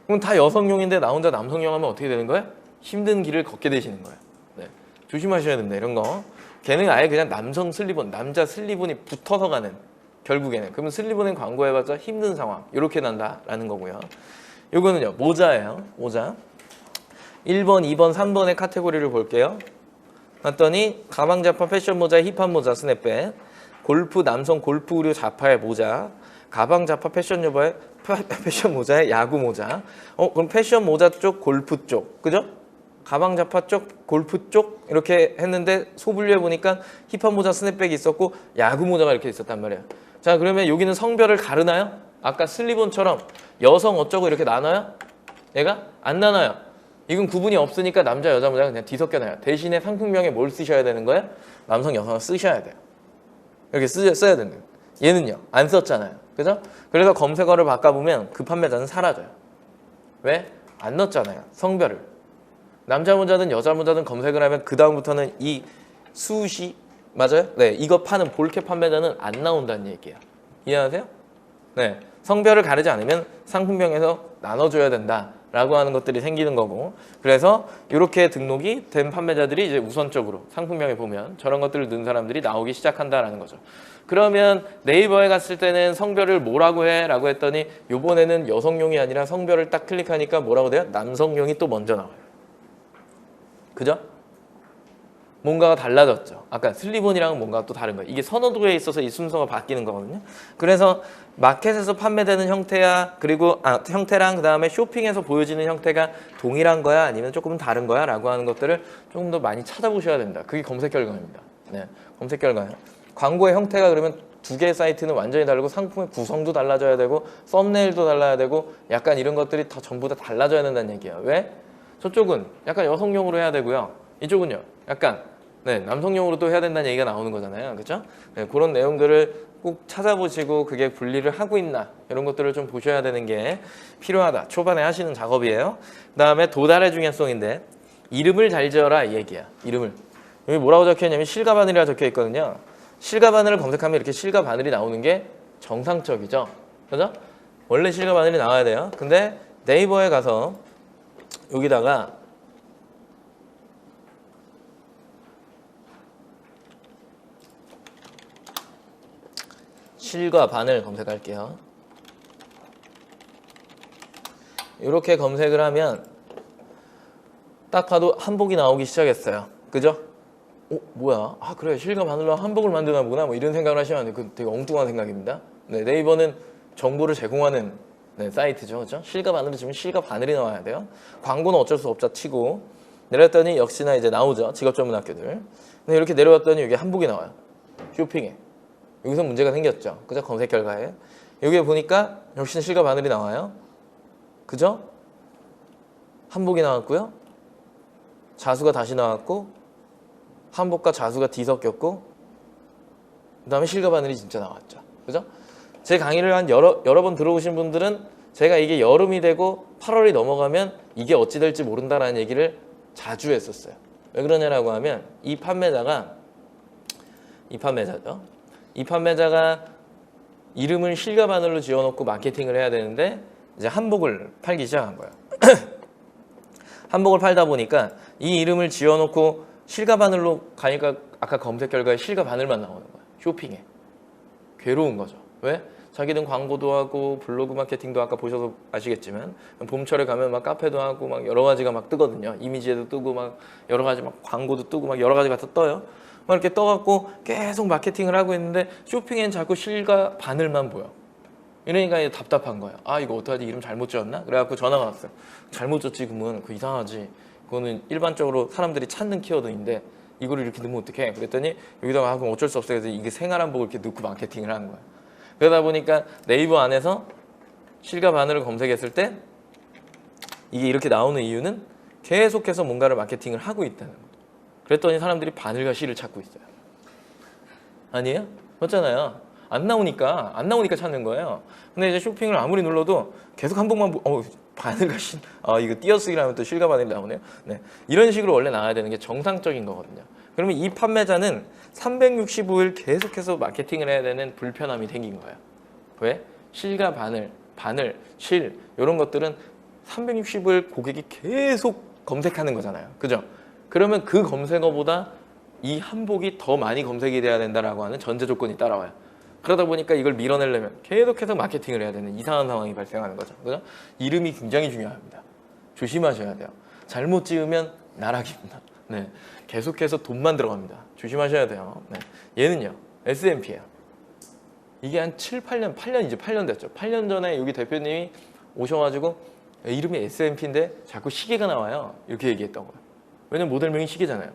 그럼 다 여성용인데 나 혼자 남성용 하면 어떻게 되는 거예요? 힘든 길을 걷게 되시는 거예요. 네. 조심하셔야 됩니다. 이런 거. 걔는 아예 그냥 남성 슬리본, 남자 슬리본이 붙어서 가는 결국에는. 그러면 슬리본에 광고해봤자 힘든 상황. 이렇게 난다라는 거고요. 요거는요. 모자예요. 모자. 1번, 2번, 3번의 카테고리를 볼게요. 봤더니 가방 자파, 패션 모자, 힙합 모자, 스냅백. 골프, 남성 골프 의류 자파의 모자. 가방 자파, 패션 모자의 야구 모자. 그럼 패션 모자 쪽, 골프 쪽. 그죠? 가방 자파 쪽, 골프 쪽 이렇게 했는데 소분류해 보니까 힙합 모자, 스냅백이 있었고 야구 모자가 이렇게 있었단 말이에요. 자, 그러면 여기는 성별을 가르나요? 아까 슬리본처럼 여성 어쩌고 이렇게 나눠요? 얘가 안 나눠요. 이건 구분이 없으니까 남자 여자 문장 그냥 뒤섞여 놔요. 대신에 상품명에 뭘 쓰셔야 되는 거예요? 남성 여성을 쓰셔야 돼요. 이렇게 써야 되는 거예요. 얘는요 안 썼잖아요. 그죠? 그래서 검색어를 바꿔보면 그 판매자는 사라져요. 왜? 안 넣었잖아요. 성별을. 남자 문자든 여자 문자든 검색을 하면 그 다음부터는 이 수시 맞아요? 네, 이거 파는 볼캡 판매자는 안 나온다는 얘기예요. 이해하세요? 네, 성별을 가리지 않으면 상품명에서 나눠줘야 된다라고 하는 것들이 생기는 거고, 그래서 이렇게 등록이 된 판매자들이 이제 우선적으로 상품명에 보면 저런 것들을 넣은 사람들이 나오기 시작한다라는 거죠. 그러면 네이버에 갔을 때는 성별을 뭐라고 해? 라고 했더니 이번에는 여성용이 아니라 성별을 딱 클릭하니까 뭐라고 돼요? 남성용이 또 먼저 나와요. 그죠? 뭔가가 달라졌죠. 아까 슬리본이랑은 뭔가 또 다른 거예요. 이게 선호도에 있어서 이 순서가 바뀌는 거거든요. 그래서 마켓에서 판매되는 형태야, 그리고 형태랑 그 다음에 쇼핑에서 보여지는 형태가 동일한 거야 아니면 조금은 다른 거야 라고 하는 것들을 조금 더 많이 찾아보셔야 됩니다. 그게 검색 결과입니다. 네, 검색 결과예요. 광고의 형태가 그러면 두 개의 사이트는 완전히 다르고 상품의 구성도 달라져야 되고 썸네일도 달라야 되고 약간 이런 것들이 다 전부 다 달라져야 된다는 얘기예요. 왜? 저쪽은 약간 여성용으로 해야 되고요. 이쪽은요. 약간 네, 남성용으로 또 해야 된다는 얘기가 나오는 거잖아요. 그렇죠? 네, 그런 내용들을 꼭 찾아보시고 그게 분리를 하고 있나 이런 것들을 좀 보셔야 되는 게 필요하다. 초반에 하시는 작업이에요. 그 다음에 도달의 중요성인데 이름을 잘 지어라 이 얘기야. 이름을. 여기 뭐라고 적혀있냐면 실과 바늘이라 적혀있거든요. 실과 바늘을 검색하면 이렇게 실과 바늘이 나오는 게 정상적이죠. 그죠? 원래 실과 바늘이 나와야 돼요. 근데 네이버에 가서 여기다가 실과 바늘 검색할게요. 이렇게 검색을 하면 딱 봐도 한복이 나오기 시작했어요. 그죠? 뭐야? 아 그래 실과 바늘로 한복을 만드나 보구나 뭐 이런 생각을 하시면 안 돼요. 그 되게 엉뚱한 생각입니다. 네, 네이버는 정보를 제공하는 네, 사이트죠. 그렇죠? 실과 바늘을 치면 실과 바늘이 나와야 돼요. 광고는 어쩔 수 없자 치고 내렸더니 역시나 이제 나오죠. 직업전문학교들. 근데 이렇게 내려왔더니 여기 한복이 나와요. 쇼핑에. 여기서 문제가 생겼죠. 그죠? 검색 결과에. 여기에 보니까 역시나 실과 바늘이 나와요. 그죠? 한복이 나왔고요. 자수가 다시 나왔고 한복과 자수가 뒤섞였고 그 다음에 실과 바늘이 진짜 나왔죠. 그죠? 제 강의를 한 여러 번 들어오신 분들은 제가 이게 여름이 되고 8월이 넘어가면 이게 어찌 될지 모른다라는 얘기를 자주 했었어요. 왜 그러냐라고 하면 이 판매자죠. 이 판매자가 이름을 실과 바늘로 지어놓고 마케팅을 해야 되는데 이제 한복을 팔기 시작한 거예요. 한복을 팔다 보니까 이 이름을 지어놓고 실과 바늘로 가니까 아까 검색 결과에 실과 바늘만 나오는 거예요. 쇼핑에. 괴로운 거죠. 왜? 자기는 광고도 하고 블로그 마케팅도 아까 보셔서 아시겠지만 봄철에 가면 막 카페도 하고 막 여러 가지가 막 뜨거든요. 이미지에도 뜨고 막 여러 가지 막 광고도 뜨고 막 여러 가지가 다 떠요. 막 이렇게 떠갖고 계속 마케팅을 하고 있는데 쇼핑엔 자꾸 실과 바늘만 보여. 이러니까 이제 답답한 거예요. 아 이거 어떡하지? 이름 잘못 지었나? 그래갖고 전화가 왔어요. 잘못 지었지 그러면 그거 이상하지. 그거는 일반적으로 사람들이 찾는 키워드인데 이거를 이렇게 넣으면 어떡해? 그랬더니 여기다가 그럼 어쩔 수 없어요. 그래서 이게 생활한복을 이렇게 넣고 마케팅을 하는 거예요. 그러다 보니까 네이버 안에서 실과 바늘을 검색했을 때 이게 이렇게 나오는 이유는 계속해서 뭔가를 마케팅을 하고 있다는 거예요. 그랬더니 사람들이 바늘과 실을 찾고 있어요. 아니에요? 맞잖아요. 안 나오니까 찾는 거예요. 근데 이제 쇼핑을 아무리 눌러도 계속 한복만 바늘과 실, 이거 띄어쓰기를 하면 또 실과 바늘이 나오네요. 네, 이런 식으로 원래 나와야 되는 게 정상적인 거거든요. 그러면 이 판매자는 365일 계속해서 마케팅을 해야 되는 불편함이 생긴 거예요. 왜? 실과 바늘, 실 이런 것들은 365일 고객이 계속 검색하는 거잖아요. 그죠? 그러면 그 검색어보다 이 한복이 더 많이 검색이 돼야 된다라고 하는 전제 조건이 따라와요. 그러다 보니까 이걸 밀어내려면 계속해서 마케팅을 해야 되는 이상한 상황이 발생하는 거죠. 그죠? 이름이 굉장히 중요합니다. 조심하셔야 돼요. 잘못 지으면 나락입니다. 네, 계속해서 돈만 들어갑니다. 조심하셔야 돼요. 네. 얘는요. SMP예요. 이게 한 7, 8년, 이제 8년 됐죠. 8년 전에 여기 대표님이 오셔가지고 이름이 SMP인데 자꾸 시계가 나와요. 이렇게 얘기했던 거예요. 왜냐면 모델명이 시계잖아요.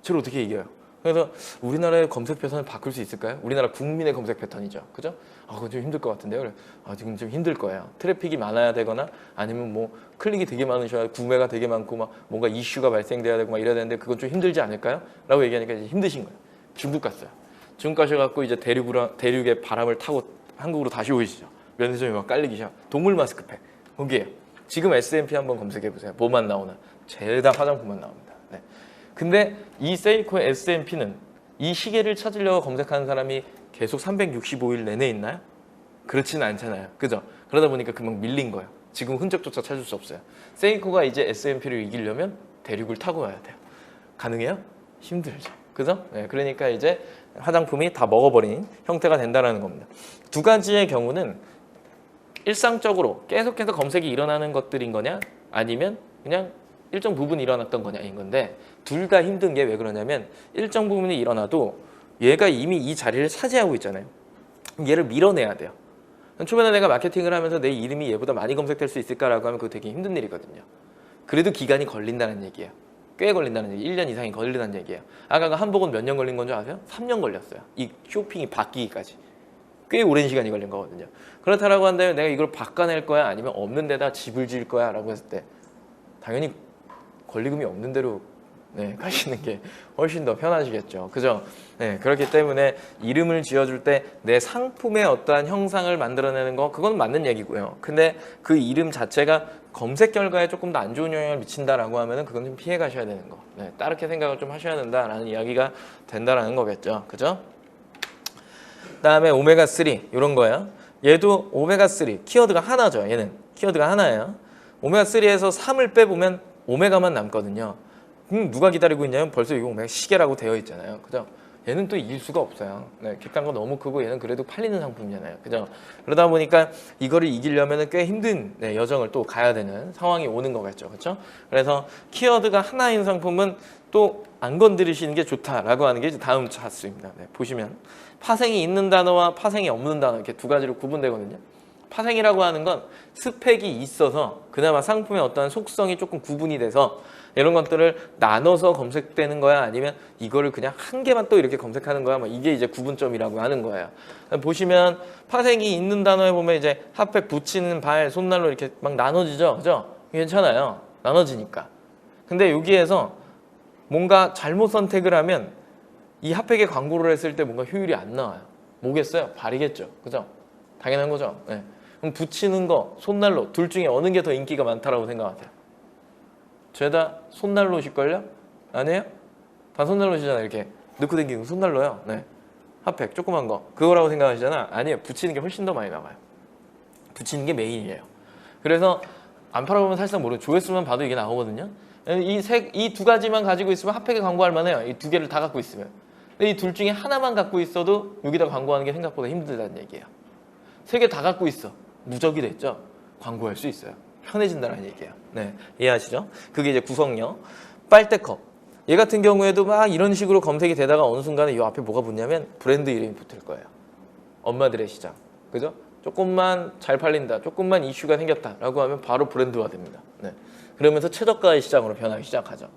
저를 어떻게 이겨요? 그래서 우리나라의 검색 패턴을 바꿀 수 있을까요? 우리나라 국민의 검색 패턴이죠. 그죠? 그건 좀 힘들 것 같은데요. 그래. 지금 좀 힘들 거예요. 트래픽이 많아야 되거나 아니면 뭐 클릭이 되게 많으셔야 구매가 되게 많고 막 뭔가 이슈가 발생돼야 되고 막 이래야 되는데 그건 좀 힘들지 않을까요? 라고 얘기하니까 이제 힘드신 거예요. 중국 갔어요. 중국 가셔갖고 이제 대륙의 바람을 타고 한국으로 다시 오시죠. 면세점이 막 깔리기 시작. 동물 마스크팩. 거기에요. 지금 S&P 한번 검색해보세요. 뭐만 나오나? 죄다 화장품만 나옵니다. 네. 근데 이 세이코의 S&P는 이 시계를 찾으려고 검색하는 사람이 계속 365일 내내 있나요? 그렇지는 않잖아요. 그죠? 그러다 보니까 금방 밀린 거예요. 지금 흔적조차 찾을 수 없어요. 세이코가 이제 S&P를 이기려면 대륙을 타고 와야 돼요. 가능해요? 힘들죠. 그죠? 네, 그러니까 이제 화장품이 다 먹어버린 형태가 된다는 겁니다. 두 가지의 경우는 일상적으로 계속해서 검색이 일어나는 것들인 거냐 아니면 그냥 일정 부분 일어났던 거냐인 건데 둘 다 힘든 게 왜 그러냐면 일정 부분이 일어나도 얘가 이미 이 자리를 차지하고 있잖아요. 그럼 얘를 밀어내야 돼요. 초반에 내가 마케팅을 하면서 내 이름이 얘보다 많이 검색될 수 있을까라고 하면 그거 되게 힘든 일이거든요. 그래도 기간이 걸린다는 얘기예요. 꽤 걸린다는 얘기, 1년 이상이 걸린다는 얘기예요. 아까 그 한복은 몇 년 걸린 건 줄 아세요? 3년 걸렸어요. 이 쇼핑이 바뀌기까지. 꽤 오랜 시간이 걸린 거거든요. 그렇다라고 한다면 내가 이걸 바꿔낼 거야 아니면 없는 데다 집을 지을 거야 라고 했을 때 당연히 권리금이 없는 대로 가시는 게 훨씬 더 편하시겠죠. 그죠? 네, 그렇기 때문에 이름을 지어줄 때 내 상품의 어떠한 형상을 만들어내는 거 그건 맞는 얘기고요. 근데 그 이름 자체가 검색 결과에 조금 더 안 좋은 영향을 미친다라고 하면은 그건 좀 피해 가셔야 되는 거. 다르게 생각을 좀 하셔야 된다라는 이야기가 된다라는 거겠죠. 그죠? 그다음에 오메가3 이런 거예요. 얘도 오메가3 키워드가 하나죠. 얘는 키워드가 하나예요. 오메가3에서 3을 빼보면 오메가만 남거든요. 누가 기다리고 있냐면 벌써 이거 오메가 시계라고 되어 있잖아요. 그죠? 얘는 또 이길 수가 없어요. 객단가 너무 크고 얘는 그래도 팔리는 상품이잖아요. 그죠? 그러다 보니까 이거를 이기려면 꽤 힘든 여정을 또 가야 되는 상황이 오는 거겠죠. 그렇죠? 그래서 키워드가 하나인 상품은 또 안 건드리시는 게 좋다라고 하는 게 이제 다음 차트입니다. 보시면 파생이 있는 단어와 파생이 없는 단어 이렇게 두 가지로 구분되거든요. 파생이라고 하는 건 스펙이 있어서 그나마 상품의 어떤 속성이 조금 구분이 돼서 이런 것들을 나눠서 검색되는 거야 아니면 이거를 그냥 한 개만 또 이렇게 검색하는 거야 이게 이제 구분점이라고 하는 거예요. 보시면 파생이 있는 단어에 보면 이제 핫팩 붙이는 발, 손난로 이렇게 막 나눠지죠. 그죠? 괜찮아요. 나눠지니까. 근데 여기에서 뭔가 잘못 선택을 하면 이 핫팩에 광고를 했을 때 뭔가 효율이 안 나와요. 뭐겠어요? 발이겠죠. 그죠? 당연한 거죠. 네. 그럼 붙이는 거, 손난로 둘 중에 어느 게 더 인기가 많다라고 생각하세요? 죄다 손난로실걸요? 아니에요? 다 손난로시잖아요. 이렇게 넣고 다니는 손난로요. 네. 핫팩 조그만 거 그거라고 생각하시잖아. 아니에요. 붙이는 게 훨씬 더 많이 나와요. 붙이는 게 메인이에요. 그래서 안 팔아보면 사실상 모르고 조회수만 봐도 이게 나오거든요. 이 두 가지만 가지고 있으면 핫팩에 광고할 만해요. 이 두 개를 다 갖고 있으면. 근데 이 둘 중에 하나만 갖고 있어도 여기다 광고하는 게 생각보다 힘들다는 얘기예요. 세 개 다 갖고 있어. 무적이 됐죠? 광고할 수 있어요. 편해진다는 얘기예요. 네, 이해하시죠? 그게 이제 구성력. 빨대컵. 얘 같은 경우에도 막 이런 식으로 검색이 되다가 어느 순간에 이 앞에 뭐가 붙냐면 브랜드 이름이 붙을 거예요. 엄마들의 시장. 그죠? 조금만 잘 팔린다. 조금만 이슈가 생겼다라고 하면 바로 브랜드화 됩니다. 네. 그러면서 최저가의 시장으로 변하기 시작하죠.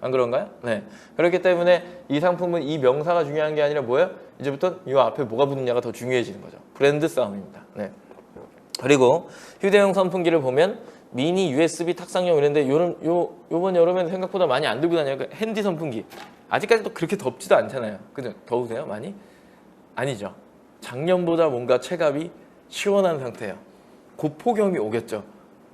안 그런가요? 네. 그렇기 때문에 이 상품은 이 명사가 중요한 게 아니라 뭐예요? 이제부터 이 앞에 뭐가 붙느냐가 더 중요해지는 거죠. 브랜드 싸움입니다. 네. 그리고 휴대용 선풍기를 보면 미니 USB 탁상용 이런데 요번 여름에는 생각보다 많이 안 들고 다녀요. 핸디 선풍기. 아직까지도 그렇게 덥지도 않잖아요. 그죠? 더우세요? 많이? 아니죠. 작년보다 뭔가 체감이 시원한 상태예요. 곧 폭염이 오겠죠.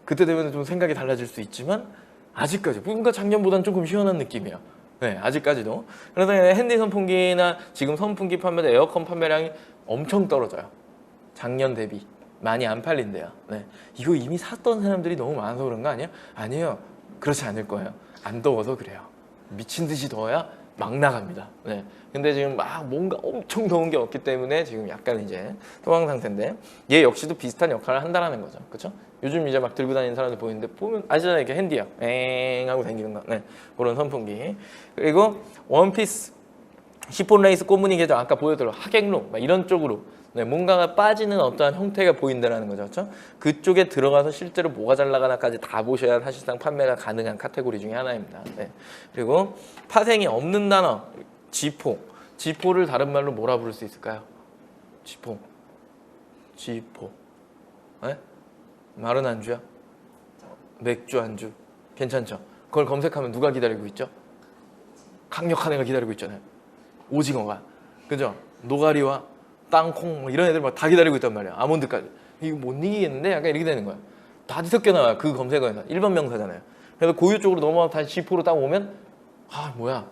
그때 되면 좀 생각이 달라질 수 있지만 아직까지 뭔가 작년보다는 조금 시원한 느낌이에요. 네, 아직까지도. 그래서 핸디 선풍기나 지금 선풍기 판매나 에어컨 판매량이 엄청 떨어져요. 작년 대비 많이 안 팔린대요. 네, 이거 이미 샀던 사람들이 너무 많아서 그런 거 아니에요? 아니에요. 그렇지 않을 거예요. 안 더워서 그래요. 미친 듯이 더워야 막 나갑니다. 네. 근데 지금 막 뭔가 엄청 더운 게 없기 때문에 지금 약간 이제 소강 상태인데 얘 역시도 비슷한 역할을 한다라는 거죠. 그렇죠? 요즘 이제 막 들고 다니는 사람들 보이는데 보면 아시잖아요. 이렇게 핸디야. 엥 하고 다니는 거. 네. 그런 선풍기. 그리고 원피스 시폰 레이스 꽃무늬 계정 아까 보여드려 하객룩 막 이런 쪽으로 네, 뭔가가 빠지는 어떠한 형태가 보인다는 거죠. 그렇죠? 그쪽에 들어가서 실제로 뭐가 잘 나가나까지 다 보셔야 사실상 판매가 가능한 카테고리 중에 하나입니다. 네. 그리고 파생이 없는 단어 지포. 지포를 다른 말로 뭐라 부를 수 있을까요? 지포. 지포. 네? 마른 안주야? 맥주 안주. 괜찮죠? 그걸 검색하면 누가 기다리고 있죠? 강력한 애가 기다리고 있잖아요. 오징어가. 그죠? 노가리와 땅콩 뭐 이런 애들 막 다 기다리고 있단 말이야. 아몬드까지. 이거 못 이기겠는데? 약간 이렇게 되는 거야. 다 뒤섞여 나와요. 그 검색어에서. 일반 명사잖아요. 그래서 고유 쪽으로 넘어가서 다시 지포로 딱 오면 아 뭐야.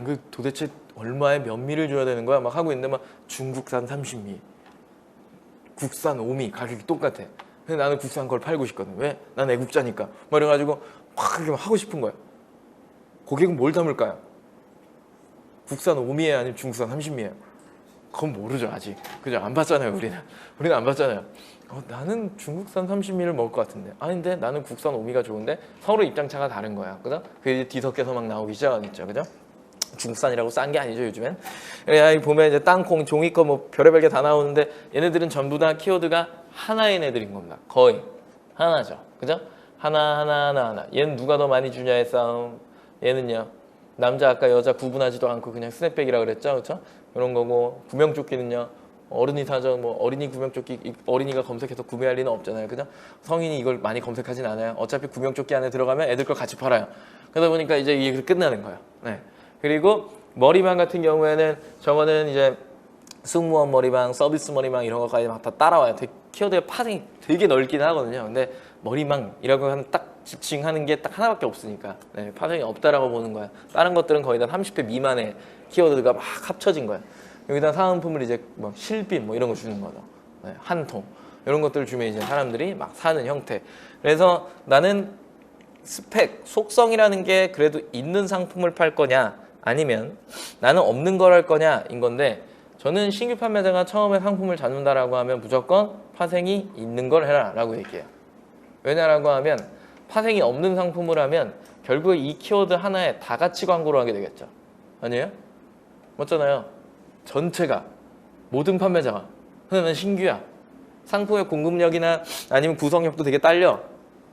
그 도대체 얼마에 몇 미를 줘야 되는 거야? 막 하고 있는데 막 중국산 30미. 국산 5미 가격이 똑같아. 근데 나는 국산 걸 팔고 싶거든. 왜? 난 애국자니까. 막 이래가지고 확 이렇게 하고 싶은 거야. 고객은 뭘 담을까요? 국산 5미에 아니면 중국산 30미에요. 그건 모르죠 아직. 그죠? 안 봤잖아요 우리는 안 봤잖아요. 나는 중국산 30미를 먹을 것 같은데 아닌데 나는 국산 5미가 좋은데 서로 입장차가 다른 거야. 그죠? 그게 뒤섞여서 막 나오기 시작하겠죠. 그죠? 중국산이라고 싼 게 아니죠 요즘엔. 그래 보면 이제 땅콩, 종이컵 뭐 별의별 게 다 나오는데 얘네들은 전부 다 키워드가 하나인 애들인 겁니다. 거의 하나죠. 그죠? 하나. 얘는 누가 더 많이 주냐의 싸움. 얘는요. 남자 아까 여자 구분하지도 않고 그냥 스냅백이라 그랬죠. 그렇죠? 이런 거고 구명조끼는요. 어른이 사죠. 뭐 어린이 구명조끼 어린이가 검색해서 구매할 리는 없잖아요. 그죠? 성인이 이걸 많이 검색하진 않아요. 어차피 구명조끼 안에 들어가면 애들 걸 같이 팔아요. 그러다 보니까 이제 이게 끝나는 거예요. 네. 그리고 머리망 같은 경우에는 저거는 이제 승무원 머리망, 서비스 머리망 이런 것까지 막 다 따라와요. 키워드의 파생이 되게 넓긴 하거든요. 근데 머리망이라고 하는 딱 지칭하는 게 딱 하나밖에 없으니까 네, 파생이 없다라고 보는 거야. 다른 것들은 거의 다 30회 미만의 키워드가 막 합쳐진 거야. 여기다 사은품을 이제 뭐 실빈 뭐 이런 거 주는 거죠. 네, 한 통 이런 것들을 주면 이제 사람들이 막 사는 형태. 그래서 나는 스펙, 속성이라는 게 그래도 있는 상품을 팔 거냐 아니면 나는 없는 걸 할 거냐 인 건데 저는 신규 판매자가 처음에 상품을 잡는다라고 하면 무조건 파생이 있는 걸 해라 라고 얘기해요. 왜냐라고 하면 파생이 없는 상품을 하면 결국에 이 키워드 하나에 다 같이 광고를 하게 되겠죠. 아니에요? 맞잖아요. 전체가 모든 판매자가 근데 난 신규야. 상품의 공급력이나 아니면 구성력도 되게 딸려.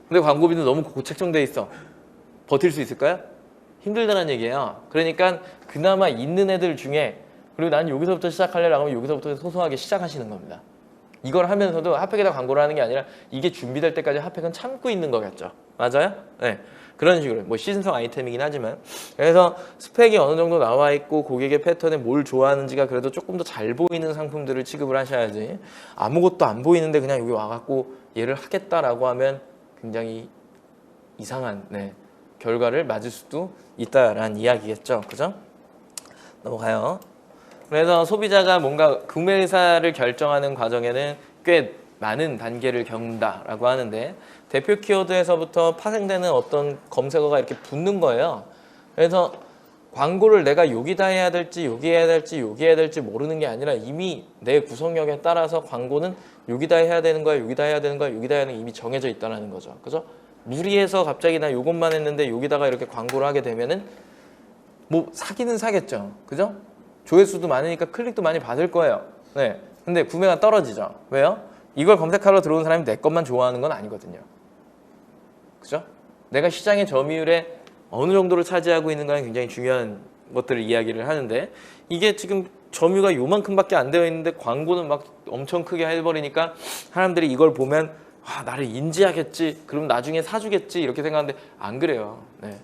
근데 광고비는 너무 고책정돼 있어. 버틸 수 있을까요? 힘들다는 얘기예요. 그러니까 그나마 있는 애들 중에 그리고 난 여기서부터 시작하려고 하면 여기서부터 소소하게 시작하시는 겁니다. 이걸 하면서도 핫팩에다 광고를 하는 게 아니라 이게 준비될 때까지 핫팩은 참고 있는 거겠죠. 맞아요? 네. 그런 식으로 뭐 시즌성 아이템이긴 하지만 그래서 스펙이 어느 정도 나와 있고 고객의 패턴에 뭘 좋아하는지가 그래도 조금 더 잘 보이는 상품들을 취급을 하셔야지 아무것도 안 보이는데 그냥 여기 와갖고 얘를 하겠다라고 하면 굉장히 이상한 결과를 맞을 수도 있다라는 이야기겠죠. 그죠? 넘어가요. 그래서 소비자가 뭔가 구매 의사를 결정하는 과정에는 꽤 많은 단계를 겪는다라고 하는데 대표 키워드에서부터 파생되는 어떤 검색어가 이렇게 붙는 거예요. 그래서 광고를 내가 여기다 해야 될지 여기 해야 될지 여기 해야 될지 모르는 게 아니라 이미 내 구성력에 따라서 광고는 여기다 해야 되는 거야 여기다 해야 되는 거야 여기다 해야 되는 게 이미 정해져 있다는 거죠. 그죠? 무리해서 갑자기 나 요것만 했는데 여기다가 이렇게 광고를 하게 되면은 뭐 사기는 사겠죠. 그죠? 조회수도 많으니까 클릭도 많이 받을 거예요. 네. 근데 구매가 떨어지죠. 왜요? 이걸 검색하러 들어온 사람이 내 것만 좋아하는 건 아니거든요. 그죠? 내가 시장의 점유율에 어느 정도를 차지하고 있는 건 굉장히 중요한 것들을 이야기를 하는데 이게 지금 점유가 요만큼밖에 안 되어 있는데 광고는 막 엄청 크게 해버리니까 사람들이 이걸 보면 아, 나를 인지하겠지. 그럼 나중에 사주겠지. 이렇게 생각하는데 안 그래요. 네.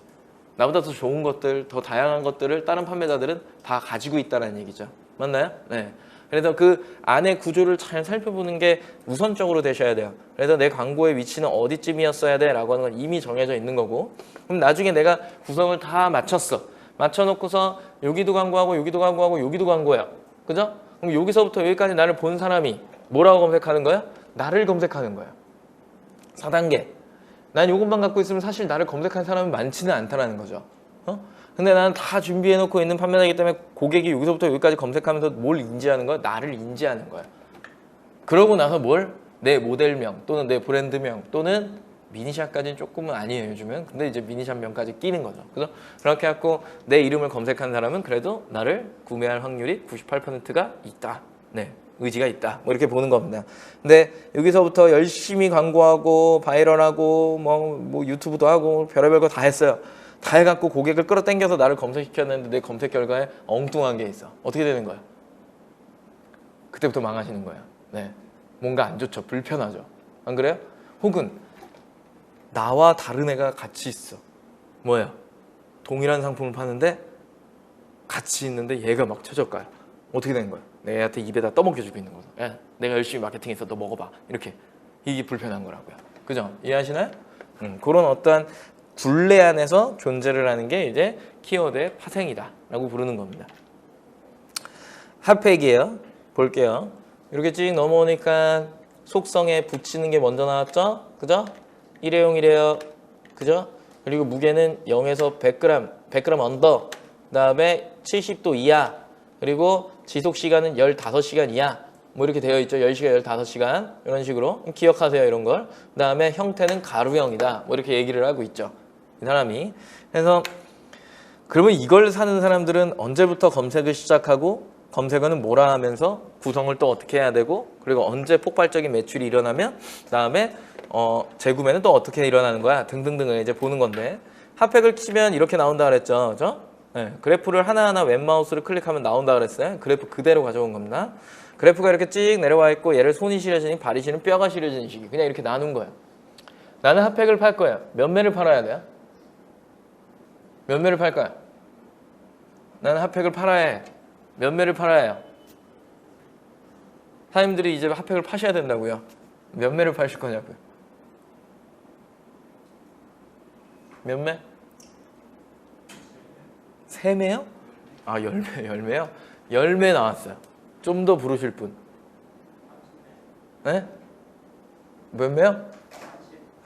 나보다 더 좋은 것들, 더 다양한 것들을 다른 판매자들은 다 가지고 있다는 얘기죠. 맞나요? 네. 그래서 그 안에 구조를 잘 살펴보는 게 우선적으로 되셔야 돼요. 그래서 내 광고의 위치는 어디쯤이었어야 돼 라고 하는 건 이미 정해져 있는 거고 그럼 나중에 내가 구성을 다 맞췄어. 맞춰놓고서 여기도 광고하고 여기도 광고하고 여기도 광고해요. 그죠? 그럼 여기서부터 여기까지 나를 본 사람이 뭐라고 검색하는 거야? 나를 검색하는 거야. 4단계. 난 이것만 갖고 있으면 사실 나를 검색하는 사람은 많지는 않다는 거죠. 근데 나는 다 준비해놓고 있는 판매자이기 때문에 고객이 여기서부터 여기까지 검색하면서 뭘 인지하는 거야? 나를 인지하는 거야. 그러고 나서 뭘? 내 모델명 또는 내 브랜드명 또는 미니샵까지는 조금은 아니에요 요즘은. 근데 이제 미니샵명까지 끼는 거죠. 그죠? 그렇게 해갖고 내 이름을 검색한 사람은 그래도 나를 구매할 확률이 98%가 있다. 네. 의지가 있다. 뭐 이렇게 보는 겁니다. 근데 여기서부터 열심히 광고하고 바이럴하고 뭐 유튜브도 하고 별의별 거 다 했어요. 다 해갖고 고객을 끌어당겨서 나를 검색시켰는데 내 검색 결과에 엉뚱한 게 있어. 어떻게 되는 거야? 그때부터 망하시는 거야. 네, 뭔가 안 좋죠. 불편하죠. 안 그래요? 혹은 나와 다른 애가 같이 있어. 뭐야? 동일한 상품을 파는데 같이 있는데 얘가 막 최저가야. 어떻게 되는 거야? 내가 얘한테 입에다 떠먹여주고 있는 거죠. 야, 내가 열심히 마케팅해서 너 먹어봐. 이렇게. 이게 불편한 거라고요. 그죠? 이해하시나요? 그런 어떠한 굴레 안에서 존재를 하는 게 이제 키워드의 파생이다 라고 부르는 겁니다. 핫팩이에요. 볼게요. 이렇게 쭉 넘어오니까 속성에 붙이는 게 먼저 나왔죠? 그죠? 일회용이래요. 그죠? 그리고 무게는 0에서 100g, 100g 언더, 그 다음에 70도 이하, 그리고 지속시간은 15시간 이하, 뭐 이렇게 되어 있죠. 10시간, 15시간 이런 식으로 기억하세요. 이런 걸. 그 다음에 형태는 가루형이다. 뭐 이렇게 얘기를 하고 있죠. 이 사람이. 그래서 그러면 이걸 사는 사람들은 언제부터 검색을 시작하고 검색어는 뭐라 하면서 구성을 또 어떻게 해야 되고 그리고 언제 폭발적인 매출이 일어나면 그다음에 재구매는 또 어떻게 일어나는 거야 등등등을 이제 보는 건데 핫팩을 키면 이렇게 나온다 그랬죠. 그죠? 네, 그래프를 하나하나 왼마우스를 클릭하면 나온다 그랬어요. 그래프 그대로 가져온 겁니다. 그래프가 이렇게 찍 내려와 있고 얘를 손이 시려지니 발이 시는 뼈가 시려지는 식이 그냥 이렇게 나눈 거예요. 나는 핫팩을 팔 거예요. 몇 매를 팔아야 돼요? 몇 매를 팔 거야? 나는 핫팩을 팔아야 해. 몇 매를 팔아야 해요? 사장님들이 이제 핫팩을 파셔야 된다고요. 몇 매를 파실 거냐고요? 몇 매? 3매요? 아 10매요? 10매 나왔어요. 좀 더 부르실 분. 네? 몇 매요?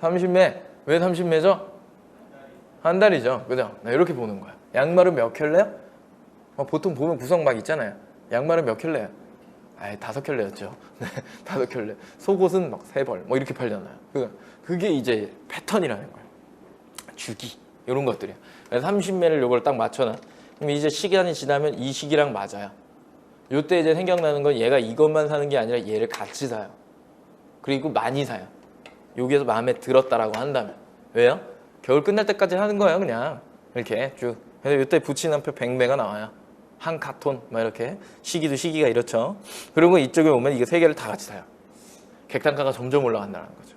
30매. 왜 30매죠? 한 달이죠. 그죠? 네, 이렇게 보는 거야. 양말은 몇 켤레요? 보통 보면 구성 막 있잖아요. 양말은 몇 켤레요? 아예 5켤레였죠. 네, 5켤레. 속옷은 막 3벌. 뭐 이렇게 팔잖아요. 그게 이제 패턴이라는 거예요. 주기. 이런 것들이야. 그래서 30매를 요걸 딱 맞춰놔. 그럼 이제 시간이 지나면 이 시기랑 맞아요. 요때 이제 생각나는 건 얘가 이것만 사는 게 아니라 얘를 같이 사요. 그리고 많이 사요. 여기에서 마음에 들었다라고 한다면. 왜요? 겨울 끝날 때까지 하는 거예요. 그냥 이렇게 쭉. 그래서 요때 붙이는 표 100매가 나와요. 한 카톤 막 이렇게. 시기도 시기가 이렇죠. 그리고 이쪽에 오면 이게 3개를 다 같이 사요. 객단가가 점점 올라간다는 거죠.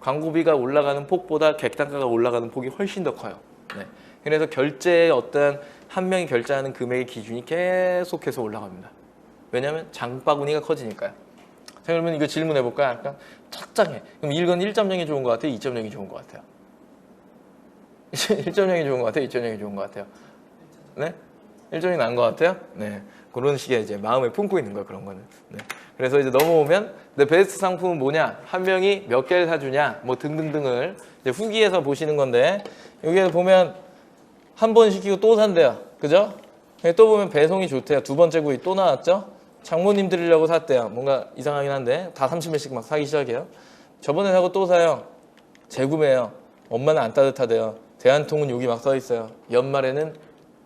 광고비가 올라가는 폭보다 객단가가 올라가는 폭이 훨씬 더 커요. 네. 그래서 결제의 어떤 한 명이 결제하는 금액의 기준이 계속해서 올라갑니다. 왜냐하면 장바구니가 커지니까요. 자, 그러면 이거 질문해 볼까요? 약간 착장해. 그럼 이건 1.0이 좋은 것 같아요? 2.0이 좋은 것 같아요? 1.0이 좋은 것 같아요? 2.0이 좋은 것 같아요? 네? 1.0이 나은 것 같아요? 네. 그런 식의 이제 마음에 품고 있는 거예요. 그런 거는. 네. 그래서 이제 넘어오면 내 베스트 상품은 뭐냐? 한 명이 몇 개를 사주냐? 뭐 등등등을 이제 후기에서 보시는 건데 여기에 보면 한 번 시키고 또 산대요. 그죠? 또 보면 배송이 좋대요. 2번째 구이 또 나왔죠? 장모님 드리려고 샀대요. 뭔가 이상하긴 한데 다 30매씩 막 사기 시작해요. 저번에 사고 또 사요. 재구매해요. 엄마는 안 따뜻하대요. 대한통운 여기 막 써 있어요. 연말에는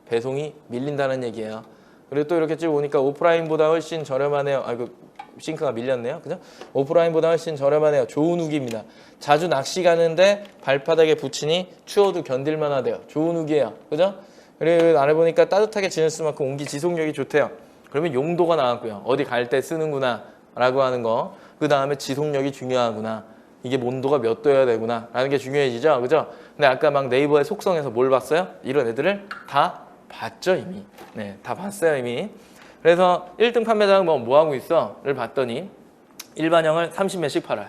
배송이 밀린다는 얘기예요. 그리고 또 이렇게 쭉 오니까 오프라인보다 훨씬 저렴하네요. 아이고 싱크가 밀렸네요. 그죠? 오프라인보다 훨씬 저렴하네요. 좋은 후기입니다. 자주 낚시 가는데 발바닥에 붙이니 추워도 견딜만 하대요. 좋은 후기예요. 그죠? 그리고 아래 보니까 따뜻하게 지낼 수만큼 온기 지속력이 좋대요. 그러면 용도가 나왔고요. 어디 갈 때 쓰는구나 라고 하는 거. 그 다음에 지속력이 중요하구나. 이게 온도가 몇 도여야 되구나 라는 게 중요해지죠. 그죠? 근데 아까 막 네이버의 속성에서 뭘 봤어요? 이런 애들을 다 봤죠 이미. 네, 다 봤어요 이미. 그래서 1등 판매자는 뭐 하고 있어? 를 봤더니 일반형을 30매씩 팔아요.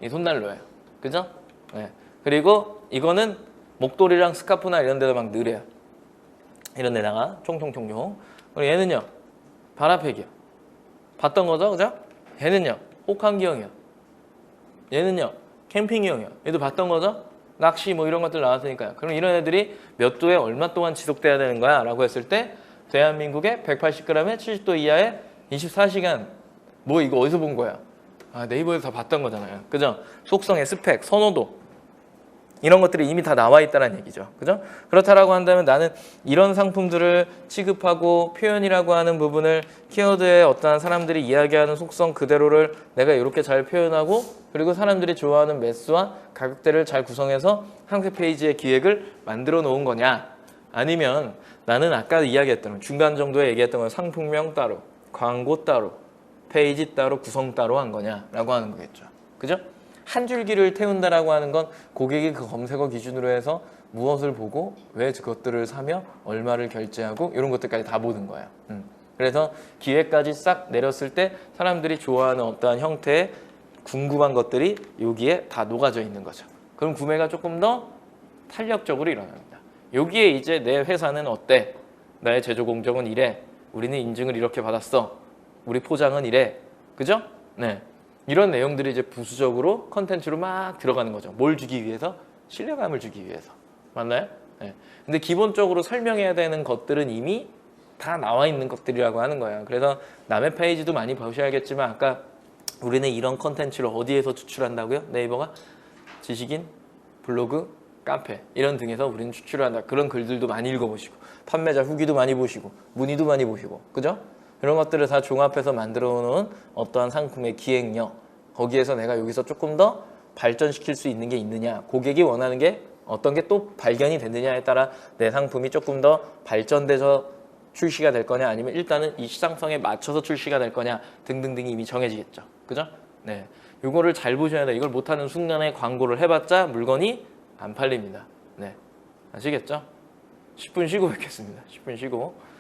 이 손난로예요. 그죠? 네. 그리고 이거는 목도리랑 스카프나 이런 데다 막 넣으래요. 이런 데다가 총총총총. 그리고 얘는요. 바라팩이요. 봤던 거죠? 그죠? 얘는요. 호캉기형이요. 얘는요. 캠핑형이요. 얘도 봤던 거죠? 낚시 뭐 이런 것들 나왔으니까요. 그럼 이런 애들이 몇 도에 얼마 동안 지속돼야 되는 거야? 라고 했을 때 대한민국의 180g에 70도 이하의 24시간. 뭐 이거 어디서 본 거야? 아, 네이버에서 다 봤던 거잖아요. 그죠? 속성의 스펙, 선호도. 이런 것들이 이미 다 나와 있다는 얘기죠. 그죠? 그렇다라고 한다면 나는 이런 상품들을 취급하고 표현이라고 하는 부분을 키워드에 어떠한 사람들이 이야기하는 속성 그대로를 내가 이렇게 잘 표현하고 그리고 사람들이 좋아하는 매수와 가격대를 잘 구성해서 상세 페이지의 기획을 만들어 놓은 거냐, 아니면 나는 아까 이야기했던 중간 정도에 얘기했던 건 상품명 따로, 광고 따로, 페이지 따로, 구성 따로 한 거냐라고 하는 거겠죠. 그죠? 한 줄기를 태운다라고 하는 건 고객이 그 검색어 기준으로 해서 무엇을 보고 왜 그것들을 사며 얼마를 결제하고 이런 것들까지 다 보는 거예요. 그래서 기획까지 싹 내렸을 때 사람들이 좋아하는 어떠한 형태의 궁금한 것들이 여기에 다 녹아져 있는 거죠. 그럼 구매가 조금 더 탄력적으로 일어납니다. 여기에 이제 내 회사는 어때? 나의 제조 공정은 이래. 우리는 인증을 이렇게 받았어. 우리 포장은 이래. 그죠? 네. 이런 내용들이 이제 부수적으로 컨텐츠로 막 들어가는 거죠. 뭘 주기 위해서? 신뢰감을 주기 위해서. 맞나요? 네. 근데 기본적으로 설명해야 되는 것들은 이미 다 나와 있는 것들이라고 하는 거예요. 그래서 남의 페이지도 많이 보셔야겠지만 아까 우리는 이런 컨텐츠를 어디에서 추출한다고요? 네이버가? 지식인, 블로그, 카페 이런 등에서 우리는 추출을 한다. 그런 글들도 많이 읽어보시고 판매자 후기도 많이 보시고 문의도 많이 보시고 그죠? 이런 것들을 다 종합해서 만들어 놓은 어떠한 상품의 기획력, 거기에서 내가 여기서 조금 더 발전시킬 수 있는 게 있느냐, 고객이 원하는 게 어떤 게 또 발견이 됐느냐에 따라 내 상품이 조금 더 발전돼서 출시가 될 거냐, 아니면 일단은 이 시장성에 맞춰서 출시가 될 거냐 등등등이 이미 정해지겠죠. 그죠? 네, 이거를 잘 보셔야 돼요. 이걸 못하는 순간에 광고를 해봤자 물건이 안 팔립니다. 네, 아시겠죠? 10분 쉬고 뵙겠습니다. 10분 쉬고.